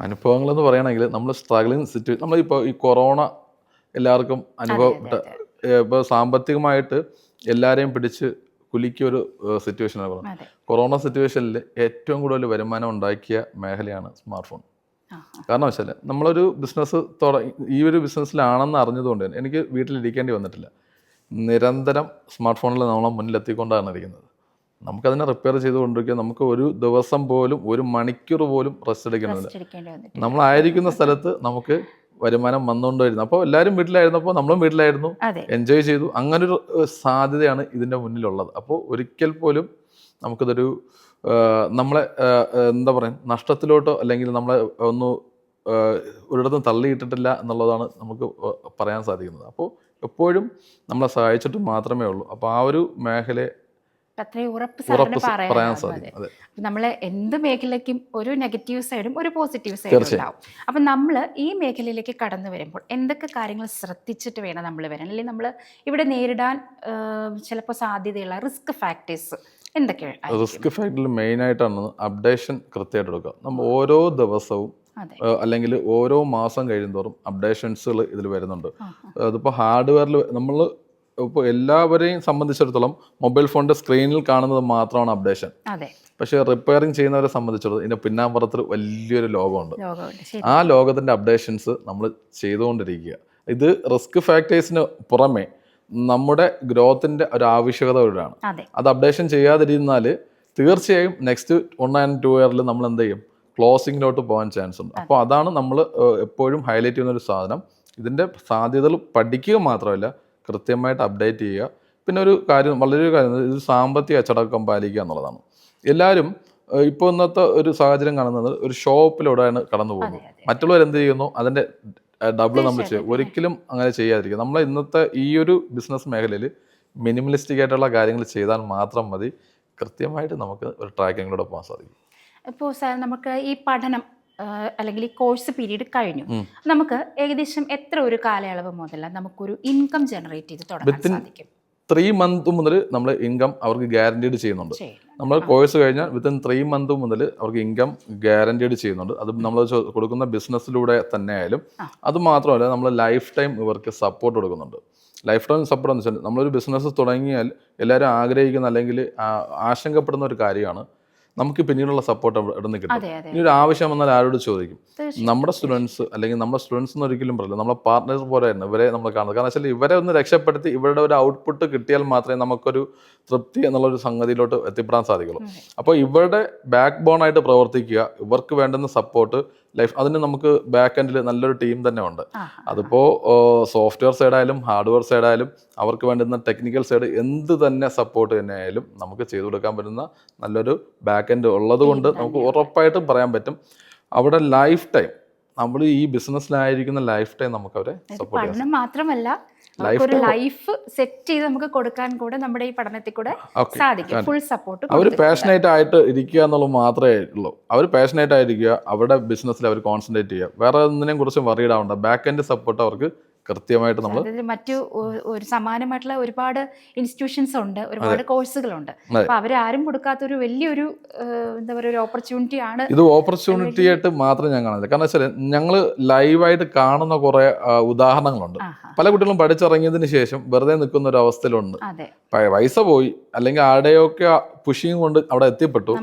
അനുഭവങ്ങളെന്ന് പറയുകയാണെങ്കിൽ നമ്മൾ സ്ട്രഗ്ലിംഗ് സിറ്റുവേഷൻ, നമ്മളിപ്പോൾ ഈ കൊറോണ എല്ലാവർക്കും അനുഭവപ്പെട്ട, ഇപ്പോൾ സാമ്പത്തികമായിട്ട് എല്ലാവരെയും പിടിച്ച് കുലുക്കിയൊരു സിറ്റുവേഷനാണ്. കൊറോണ സിറ്റുവേഷനിൽ ഏറ്റവും കൂടുതൽ വരുമാനം ഉണ്ടാക്കിയ മേഖലയാണ് സ്മാർട്ട് ഫോൺ. കാരണം വെച്ചാൽ നമ്മളൊരു ബിസിനസ് ഈ ഒരു ബിസിനസ്സിലാണെന്ന് അറിഞ്ഞതുകൊണ്ട് തന്നെ എനിക്ക് വീട്ടിലിരിക്കേണ്ടി വന്നിട്ടില്ല. നിരന്തരം സ്മാർട്ട് ഫോണിൽ നമ്മളെ മുന്നിലെത്തിക്കൊണ്ടാണ് ഇരിക്കുന്നത്. നമുക്കതിനെ റിപ്പയർ ചെയ്തുകൊണ്ടിരിക്കുക. നമുക്ക് ഒരു ദിവസം പോലും 1 മണിക്കൂർ പോലും റെസ്റ്റ് എടുക്കുന്നില്ല. റെസ്റ്റ് എടുക്കേണ്ടി വന്നിട്ട്. നമ്മളായിരിക്കുന്ന സ്ഥലത്ത് നമുക്ക് വരുമാനം വന്നുകൊണ്ടിരുന്നു. അപ്പോൾ എല്ലാവരും വീട്ടിലായിരുന്നപ്പോൾ നമ്മളും വീട്ടിലായിരുന്നു, അതെ എൻജോയ് ചെയ്തു. അങ്ങനൊരു സാധ്യതയാണ് ഇതിൻ്റെ മുന്നിലുള്ളത്. അപ്പോൾ ഒരിക്കൽ പോലും നമുക്കിതൊരു നമ്മളെ എന്താ പറയുക, നഷ്ടത്തിലോട്ടോ അല്ലെങ്കിൽ നമ്മളെ ഒന്ന് ഒരിടത്തും തള്ളിയിട്ടിട്ടില്ല എന്നുള്ളതാണ് നമുക്ക് പറയാൻ സാധിക്കുന്നത്. അപ്പോൾ എപ്പോഴും നമ്മളെ സഹായിച്ചിട്ട് മാത്രമേ ഉള്ളൂ. അപ്പോൾ ആ ഒരു മേഖലയെ അത്രയും ഉറപ്പ് സാറിന് പറയാൻ പറയാം. സാധിക്കും. അതെ, നമ്മൾ എന്ത് മേഖലയ്ക്കും ഒരു നെഗറ്റീവ് സൈഡും ഒരു പോസിറ്റീവ് സൈഡും ഉണ്ടാവും. അപ്പം നമ്മൾ ഈ മേഖലയിലേക്ക് കടന്നു വരുമ്പോൾ എന്തൊക്കെ കാര്യങ്ങൾ ശ്രദ്ധിച്ചിട്ട് വേണം നമ്മൾ വരാൻ, അല്ലെങ്കിൽ നമ്മൾ ഇവിടെ നേരിടാൻ ചിലപ്പോൾ സാധ്യതയുള്ള റിസ്ക് ഫാക്ടേഴ്സ് എന്തൊക്കെയാണ്? റിസ്ക് ഫാക്ടറിൽ മെയിനായിട്ടാണ് അപ്ഡേഷൻ കൃത്യമായിട്ട് എടുക്കുക. നമ്മൾ ഓരോ ദിവസവും അല്ലെങ്കിൽ ഓരോ മാസം കഴിയുന്തോറും അപ്ഡേഷൻസുകൾ ഇതിൽ വരുന്നുണ്ട്. അതിപ്പോൾ ഹാർഡ്വെയറിൽ നമ്മൾ ഇപ്പോൾ എല്ലാവരെയും സംബന്ധിച്ചിടത്തോളം മൊബൈൽ ഫോണിൻ്റെ സ്ക്രീനിൽ കാണുന്നത് മാത്രമാണ് അപ്ഡേഷൻ. പക്ഷേ റിപ്പയറിങ് ചെയ്യുന്നവരെ സംബന്ധിച്ചിടത്തോളം ഇതിൻ്റെ പിന്നാമ്പുറത്തിൽ വലിയൊരു ലോകമുണ്ട്. ആ ലോകത്തിൻ്റെ അപ്ഡേഷൻസ് നമ്മൾ ചെയ്തുകൊണ്ടിരിക്കുക. ഇത് റിസ്ക് ഫാക്ടേഴ്സിന് പുറമെ നമ്മുടെ ഗ്രോത്തിൻ്റെ ഒരു ആവശ്യകതയോടാണ്. അത് അപ്ഡേഷൻ ചെയ്യാതിരുന്നാൽ തീർച്ചയായും നെക്സ്റ്റ് 1 and 2 ഇയറിൽ നമ്മൾ എന്ത് ചെയ്യും, ക്ലോസിങ്ങിലോട്ട് പോകാൻ ചാൻസ് ഉണ്ട്. അപ്പോൾ അതാണ് നമ്മൾ എപ്പോഴും ഹൈലൈറ്റ് ചെയ്യുന്നൊരു സാധനം. ഇതിൻ്റെ സാധ്യതകൾ പഠിക്കുക മാത്രമല്ല, കൃത്യമായിട്ട് അപ്ഡേറ്റ് ചെയ്യുക. പിന്നെ ഒരു കാര്യം, വളരെ കാര്യം, ഇത് സാമ്പത്തിക അച്ചടക്കം പാലിക്കുക എന്നുള്ളതാണ്. എല്ലാവരും ഇപ്പോൾ ഇന്നത്തെ ഒരു സാഹചര്യം കാണുന്നത് ഒരു ഷോപ്പിലൂടെയാണ് കടന്നു പോകുന്നത്. മറ്റുള്ളവർ എന്ത് ചെയ്യുന്നു അതിൻ്റെ ഡബിൾ നമ്മൾ ചെയ്യും. ഒരിക്കലും അങ്ങനെ ചെയ്യാതിരിക്കുക. നമ്മൾ ഇന്നത്തെ ഈ ഒരു ബിസിനസ് മേഖലയിൽ മിനിമലിസ്റ്റിക് ആയിട്ടുള്ള കാര്യങ്ങൾ ചെയ്താൽ മാത്രം മതി, കൃത്യമായിട്ട് നമുക്ക് ഒരു ട്രാക്കിങ്ങിലൂടെ പോകാൻ സാധിക്കും. ഇപ്പോൾ സാർ നമുക്ക് ഈ പഠനം അല്ലെങ്കിൽ ഈ കോഴ്സ് പീരീഡ് കഴിഞ്ഞു, നമുക്ക് ഏകദേശം എത്ര ഒരു കാലയളവ് മുതൽ നമുക്കൊരു ഇൻകം ജനറേറ്റ് ചെയ്ത് തുടങ്ങാൻ സാധിക്കും? 3 months മുതൽ നമ്മൾ ഇൻകം അവർക്ക് ഗ്യാരണ്ടീഡ് ചെയ്യുന്നുണ്ട്. നമ്മൾ കോഴ്സ് കഴിഞ്ഞാൽ വിത്തിൻ 3 months മുതൽ അവർക്ക് ഇൻകം ഗ്യാരണ്ടീഡ് ചെയ്യുന്നുണ്ട്. അത് നമ്മൾ കൊടുക്കുന്ന ബിസിനസ്സിലൂടെ തന്നെ ആയാലും. അത് മാത്രമല്ല, നമ്മൾ ലൈഫ് ടൈം ഇവർക്ക് സപ്പോർട്ട് കൊടുക്കുന്നുണ്ട്. ലൈഫ് ടൈം സപ്പോർട്ട് എന്ന് വെച്ചാൽ നമ്മളൊരു ബിസിനസ് തുടങ്ങിയാൽ എല്ലാവരും ആഗ്രഹിക്കുന്ന അല്ലെങ്കിൽ ആശങ്കപ്പെടുന്ന ഒരു കാര്യമാണ് നമുക്ക് പിന്നീടുള്ള സപ്പോർട്ട് ഇവിടെ നിന്ന് കിട്ടും. ഇനി ഒരു ആവശ്യം വന്നാൽ ആരോട് ചോദിക്കും? നമ്മുടെ സ്റ്റുഡൻസ്, അല്ലെങ്കിൽ നമ്മുടെ സ്റ്റുഡൻസ് എന്ന് ഒരിക്കലും പറയില്ല, നമ്മളെ പാർട്ട്നേഴ്സ് പോലെയായിരുന്നു ഇവരെ നമ്മൾ കാണുന്നത്. കാരണം വെച്ചാൽ ഇവരെ ഒന്ന് രക്ഷപ്പെടുത്തി ഇവരുടെ ഒരു ഔട്ട്പുട്ട് കിട്ടിയാൽ മാത്രമേ നമുക്കൊരു തൃപ്തി എന്നുള്ളൊരു സംഗതിയിലോട്ട് എത്തിപ്പെടാൻ സാധിക്കുള്ളൂ. അപ്പോൾ ഇവരുടെ ബാക്ക് ബോൺ ആയിട്ട് പ്രവർത്തിക്കുക, ഇവർക്ക് വേണ്ടുന്ന സപ്പോർട്ട് ലൈഫ്, അതിന് നമുക്ക് ബാക്ക് എൻഡിൽ നല്ലൊരു ടീം തന്നെ ഉണ്ട്. അതിപ്പോൾ സോഫ്റ്റ്വെയർ സൈഡായാലും ഹാർഡ്വെയർ സൈഡായാലും അവർക്ക് വേണ്ടുന്ന ടെക്നിക്കൽ സൈഡ് എന്ത് തന്നെ സപ്പോർട്ട് തന്നെ ആയാലും നമുക്ക് ചെയ്തു കൊടുക്കാൻ പറ്റുന്ന നല്ലൊരു ബാക്ക് എൻഡ് ഉള്ളത് കൊണ്ട് നമുക്ക് ഉറപ്പായിട്ടും പറയാൻ പറ്റും അവിടെ ലൈഫ് ടൈം, നമ്മൾ ഈ ബിസിനസ്സിലായിരിക്കുന്ന ലൈഫ് ടൈം നമുക്ക് അവരെ സപ്പോർട്ട് ചെയ്യാം. പഠനം മാത്രമല്ല, ഒരു ലൈഫ് സെറ്റ് ചെയ്ത് നമുക്ക് കൊടുക്കാൻ കൂടെ നമ്മുടെ ഈ പഠനത്തിൽ കൂടെ സാധിക്കും. Full support. അവർ പാഷനേറ്റ് ആയിട്ട് ഇരിക്കുക എന്നുള്ളത് മാത്രമേ ഉള്ളൂ. അവർ പാഷനേറ്റ് ആയിരിക്കുക, അവരുടെ ബിസിനസ്സിൽ അവർ കോൺസെൻട്രേറ്റ് ചെയ്യുക, വേറെ ഒന്നിനെയും കുറിച്ചും വറീഡ് ആവണ്ട. ബാക്ക് എൻഡ് സപ്പോർട്ട് അവർക്ക് കൃത്യമായിട്ട് നമ്മൾ മറ്റു ഒരു സമാനമായിട്ടുള്ള ഒരുപാട് ഇൻസ്റ്റിറ്റ്യൂഷൻസ് ഉണ്ട്, ഒരുപാട് കോഴ്സുകളുണ്ട്. അപ്പൊ അവരാരും കൊടുക്കാത്തൊരു വലിയൊരു എന്താ പറയുക ഒരു ഓപ്പർച്യൂണിറ്റി ആണ് ഇത്. ഓപ്പർച്യൂണിറ്റി ആയിട്ട് മാത്രം ഞാൻ കാണുന്നില്ല. കാരണം വെച്ചാൽ ഞങ്ങൾ ലൈവായിട്ട് കാണുന്ന കുറെ ഉദാഹരണങ്ങളുണ്ട്. പല കുട്ടികളും പഠിച്ചിറങ്ങിയതിന് ശേഷം വെറുതെ നിൽക്കുന്ന ഒരു അവസ്ഥയിലുണ്ട്. പൈസ പോയി അല്ലെങ്കിൽ ആരുടെയൊക്കെ പുഷിങ് കൊണ്ട് അവിടെ എത്തിപ്പെട്ടു,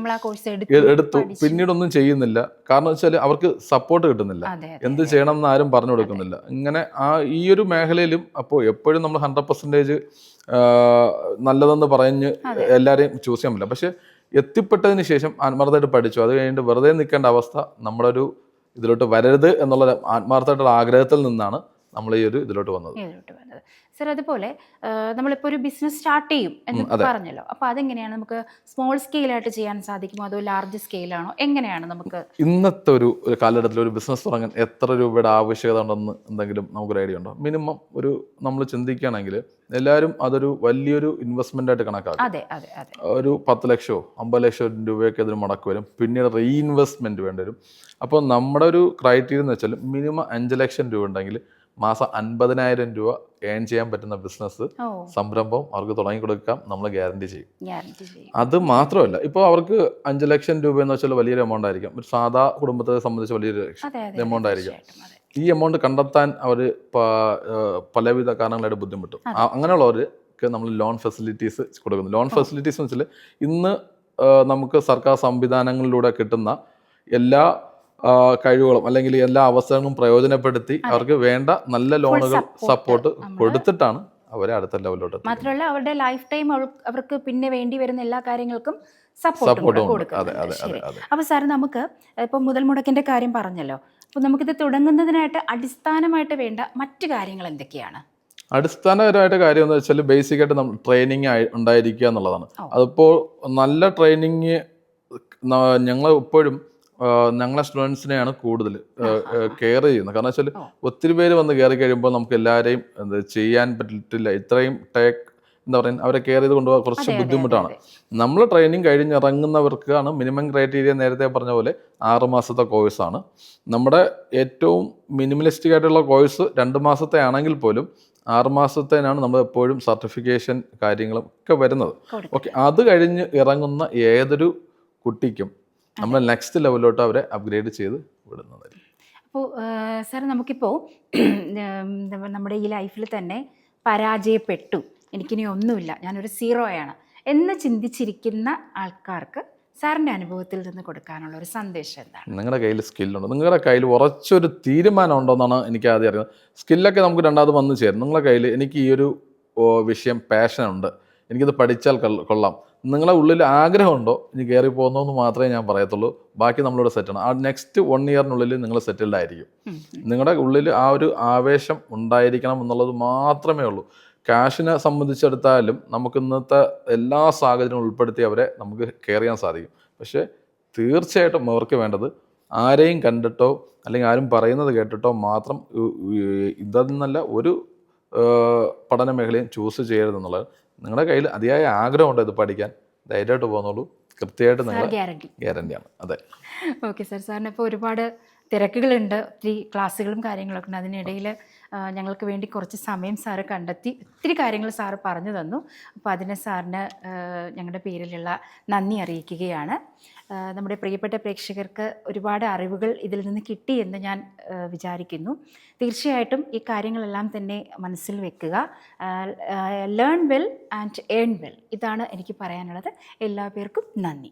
എടുത്തു, പിന്നീടൊന്നും ചെയ്യുന്നില്ല. കാരണം വെച്ചാൽ അവർക്ക് സപ്പോർട്ട് കിട്ടുന്നില്ല, എന്ത് ചെയ്യണം എന്ന് ആരും പറഞ്ഞു കൊടുക്കുന്നില്ല. ഇങ്ങനെ ഈ ഒരു മേഖലയിലും അപ്പോൾ എപ്പോഴും നമ്മൾ 100% നല്ലതെന്ന് പറഞ്ഞ് എല്ലാവരെയും ചൂസ് ചെയ്യാൻ പറ്റില്ല. പക്ഷെ എത്തിപ്പെട്ടതിന് ശേഷം ആത്മാർത്ഥമായിട്ട് പഠിച്ചു, അത് കഴിഞ്ഞിട്ട് വെറുതെ നിൽക്കേണ്ട അവസ്ഥ നമ്മുടെ ഒരു ഇതിലോട്ട് വരരുത് എന്നുള്ള ആത്മാർത്ഥമായിട്ടുള്ള ആഗ്രഹത്തിൽ നിന്നാണ് നമ്മൾ ഈ ഒരു ഇതിലോട്ട് വന്നത്. സർ, അതുപോലെ നമ്മളിപ്പോൾ ഒരു ബിസിനസ് സ്റ്റാർട്ട് ചെയ്യും എന്ന് പറഞ്ഞല്ലോ, അപ്പോൾ അതെങ്ങനെയാണ് നമുക്ക് സ്മോൾ സ്കെയിലായിട്ട് ചെയ്യാൻ സാധിക്കുമോ അതോ ലാർജ് സ്കെയിലാണോ, എങ്ങനെയാണ് നമുക്ക് ഇന്നത്തെ ഒരു കാലഘട്ടത്തിൽ ഒരു ബിസിനസ് തുടങ്ങാൻ എത്ര രൂപയുടെ ആവശ്യകത ഉണ്ടെന്ന് എന്തെങ്കിലും നമുക്കൊരു ഐഡിയ ഉണ്ടോ? മിനിമം ഒരു നമ്മൾ ചിന്തിക്കുകയാണെങ്കിൽ എല്ലാവരും അതൊരു വലിയൊരു ഇൻവെസ്റ്റ്മെന്റ് ആയിട്ട് കണക്കാക്കും. ഒരു 10 ലക്ഷമോ 50 ലക്ഷം രൂപയൊക്കെ അതിന് മുടക്ക് വരും, പിന്നീട് റീഇൻവെസ്റ്റ്മെന്റ് വേണ്ടി വരും. അപ്പോൾ നമ്മുടെ ഒരു ക്രൈറ്റീരിയ എന്ന് വെച്ചാൽ മിനിമം 5 ലക്ഷം രൂപ ഉണ്ടെങ്കിൽ മാസം 50,000 രൂപ ഏൺ ചെയ്യാൻ പറ്റുന്ന ബിസിനസ് സംരംഭം അവർക്ക് തുടങ്ങി കൊടുക്കാം, നമ്മൾ ഗ്യാരണ്ടി ചെയ്യും. അത് മാത്രമല്ല, ഇപ്പോൾ അവർക്ക് 5 ലക്ഷം രൂപ എന്ന് വെച്ചാൽ വലിയൊരു എമൗണ്ട് ആയിരിക്കും. ഒരു സാധാ കുടുംബത്തെ സംബന്ധിച്ച് വലിയൊരു എമൗണ്ട് ആയിരിക്കും. ഈ എമൗണ്ട് കണ്ടെത്താൻ അവർ പലവിധ കാരണങ്ങളായിട്ട് ബുദ്ധിമുട്ടും. അങ്ങനെയുള്ളവർക്ക് നമ്മൾ ലോൺ ഫെസിലിറ്റീസ് കൊടുക്കുന്നു. ലോൺ ഫെസിലിറ്റീസ് എന്ന് വെച്ചാൽ ഇന്ന് നമുക്ക് സർക്കാർ സംവിധാനങ്ങളിലൂടെ കിട്ടുന്ന എല്ലാ കഴിവുകളും അല്ലെങ്കിൽ എല്ലാ അവസരങ്ങളും പ്രയോജനപ്പെടുത്തി അവർക്ക് വേണ്ട നല്ല ലോണുകൾ സപ്പോർട്ട് കൊടുത്തിട്ടാണ് അവരെ അടുത്ത ലെവലിലോട്ട് എത്തിക്കും. മാത്രമല്ല അവരുടെ ലൈഫ് ടൈം അവർക്ക് പിന്നെ വേണ്ടി വരുന്ന എല്ലാ കാര്യങ്ങൾക്കും Support സപ്പോർട്ടും ഉണ്ട്. കൊടുക്കുന്നുണ്ട്. അതെ, ശരി. അതെ. അപ്പോൾ സാർ നമുക്ക് ഇപ്പം മുതൽ മുടക്കിൻ്റെ കാര്യം പറഞ്ഞല്ലോ, അപ്പോൾ നമുക്കിത് തുടങ്ങുന്നതിനായിട്ട് അടിസ്ഥാനമായിട്ട് വേണ്ട മറ്റു കാര്യങ്ങൾ എന്തൊക്കെയാണ്? അടിസ്ഥാനപരമായിട്ട് കാര്യം എന്ന് വെച്ചാൽ ബേസിക് ആയിട്ട് നമ്മൾ ട്രെയിനിങ് ഉണ്ടായിരിക്കുക എന്നുള്ളതാണ്. അതിപ്പോൾ നല്ല ട്രെയിനിങ് ഞങ്ങൾ ഇപ്പോഴും ഞങ്ങളെ സ്റ്റുഡൻസിനെയാണ് കൂടുതൽ കെയർ ചെയ്യുന്നത്. കാരണം വെച്ചാൽ ഒത്തിരി പേര് വന്ന് കയറി കഴിയുമ്പോൾ നമുക്ക് എല്ലാവരെയും ചെയ്യാൻ പറ്റില്ല. ഇത്രയും എന്താ പറയുക, അവരെ കെയർ ചെയ്ത് കൊണ്ടുപോകാൻ കുറച്ച് ബുദ്ധിമുട്ടാണ്. നമ്മൾ ട്രെയിനിങ് കഴിഞ്ഞിറങ്ങുന്നവർക്കാണ് മിനിമം ക്രൈറ്റീരിയ നേരത്തെ പറഞ്ഞ പോലെ 6 മാസത്തെ കോഴ്സാണ്. നമ്മുടെ ഏറ്റവും മിനിമലിസ്റ്റിക് ആയിട്ടുള്ള കോഴ്സ് 2 മാസത്തെ ആണെങ്കിൽ പോലും 6 മാസത്തേനാണ് നമ്മൾ എപ്പോഴും സർട്ടിഫിക്കേഷൻ കാര്യങ്ങളും ഒക്കെ വരുന്നത്. ഓക്കെ, അത് കഴിഞ്ഞ് ഇറങ്ങുന്ന ഏതൊരു കുട്ടിക്കും നമ്മൾ നെക്സ്റ്റ് ലെവലിലോട്ട് അവരെ അപ്ഗ്രേഡ് ചെയ്ത് വിടുന്നതായിരിക്കും. അപ്പോൾ സാർ നമുക്കിപ്പോൾ നമ്മുടെ ഈ ലൈഫിൽ തന്നെ പരാജയപ്പെട്ടു, എനിക്കിനി ഒന്നുമില്ല, ഞാനൊരു സീറോയാണ് എന്ന് ചിന്തിച്ചിരിക്കുന്ന ആൾക്കാർക്ക് സാറിൻ്റെ അനുഭവത്തിൽ നിന്ന് കൊടുക്കാനുള്ള ഒരു സന്ദേശം എന്താണ്? നിങ്ങളുടെ കയ്യിൽ സ്കില്ലുണ്ട്, നിങ്ങളുടെ കയ്യിൽ ഉറച്ചൊരു തീരുമാനം ഉണ്ടോയെന്നാണ് എനിക്ക് ആദ്യം അറിയുന്നത്. സ്കില്ലൊക്കെ നമുക്ക് രണ്ടാമത് വന്നു ചേരും. നിങ്ങളുടെ കയ്യിൽ എനിക്ക് ഈ ഒരു വിഷയം പാഷനുണ്ട്, എനിക്കിത് പഠിച്ചാൽ കൊള്ളാം, നിങ്ങളുടെ ഉള്ളിൽ ആഗ്രഹമുണ്ടോ ഇനി കയറി പോകുന്നതെന്ന് മാത്രമേ ഞാൻ പറയത്തുള്ളൂ. ബാക്കി നമ്മളിവിടെ സെറ്റാണ്. ആ നെക്സ്റ്റ് 1 ഇയറിനുള്ളിൽ നിങ്ങൾ സെറ്റിൽഡ് ആയിരിക്കും. നിങ്ങളുടെ ഉള്ളിൽ ആ ഒരു ആവേശം ഉണ്ടായിരിക്കണം എന്നുള്ളത് മാത്രമേ ഉള്ളൂ. ക്യാഷിനെ സംബന്ധിച്ചെടുത്താലും നമുക്ക് ഇന്നത്തെ എല്ലാ സാഹചര്യവും ഉൾപ്പെടുത്തി അവരെ നമുക്ക് കെയർ ചെയ്യാൻ സാധിക്കും. പക്ഷേ തീർച്ചയായിട്ടും അവർക്ക് വേണ്ടത് ആരെയും കണ്ടിട്ടോ അല്ലെങ്കിൽ ആരും പറയുന്നത് കേട്ടിട്ടോ മാത്രം ഇതെന്നല്ല ഒരു പഠന മേഖലയും ചൂസ് ചെയ്യരുതെന്നുള്ളത്. നിങ്ങളുടെ കയ്യിൽ അതിയായ ആഗ്രഹമുണ്ട് ഇത് പഠിക്കാൻ, ധൈര്യമായിട്ട് പോകുന്നുള്ളൂ. കൃത്യമായിട്ട് നിങ്ങൾ ഗ്യാരണ്ടിയാണ്. അതെ. ഓക്കെ സാർ, സാറിന് ഇപ്പോൾ ഒരുപാട് തിരക്കുകളുണ്ട്, ഒത്തിരി ക്ലാസ്സുകളും കാര്യങ്ങളൊക്കെ ഉണ്ട്. അതിനിടയിൽ ഞങ്ങൾക്ക് വേണ്ടി കുറച്ച് സമയം സാറ് കണ്ടെത്തി ഒത്തിരി കാര്യങ്ങൾ സാറ് പറഞ്ഞു തന്നു. അപ്പോൾ അതിന് സാറിന് ഞങ്ങളുടെ പേരിലുള്ള നന്ദി അറിയിക്കുകയാണ്. നമ്മുടെ പ്രിയപ്പെട്ട പ്രേക്ഷകർക്ക് ഒരുപാട് അറിവുകൾ ഇതിൽ നിന്ന് കിട്ടി എന്ന് ഞാൻ വിചാരിക്കുന്നു. തീർച്ചയായിട്ടും ഈ കാര്യങ്ങളെല്ലാം തന്നെ മനസ്സിൽ വെക്കുക. Learn well and earn well, ഇതാണ് എനിക്ക് പറയാനുള്ളത്. എല്ലാ പേർക്കും നന്ദി.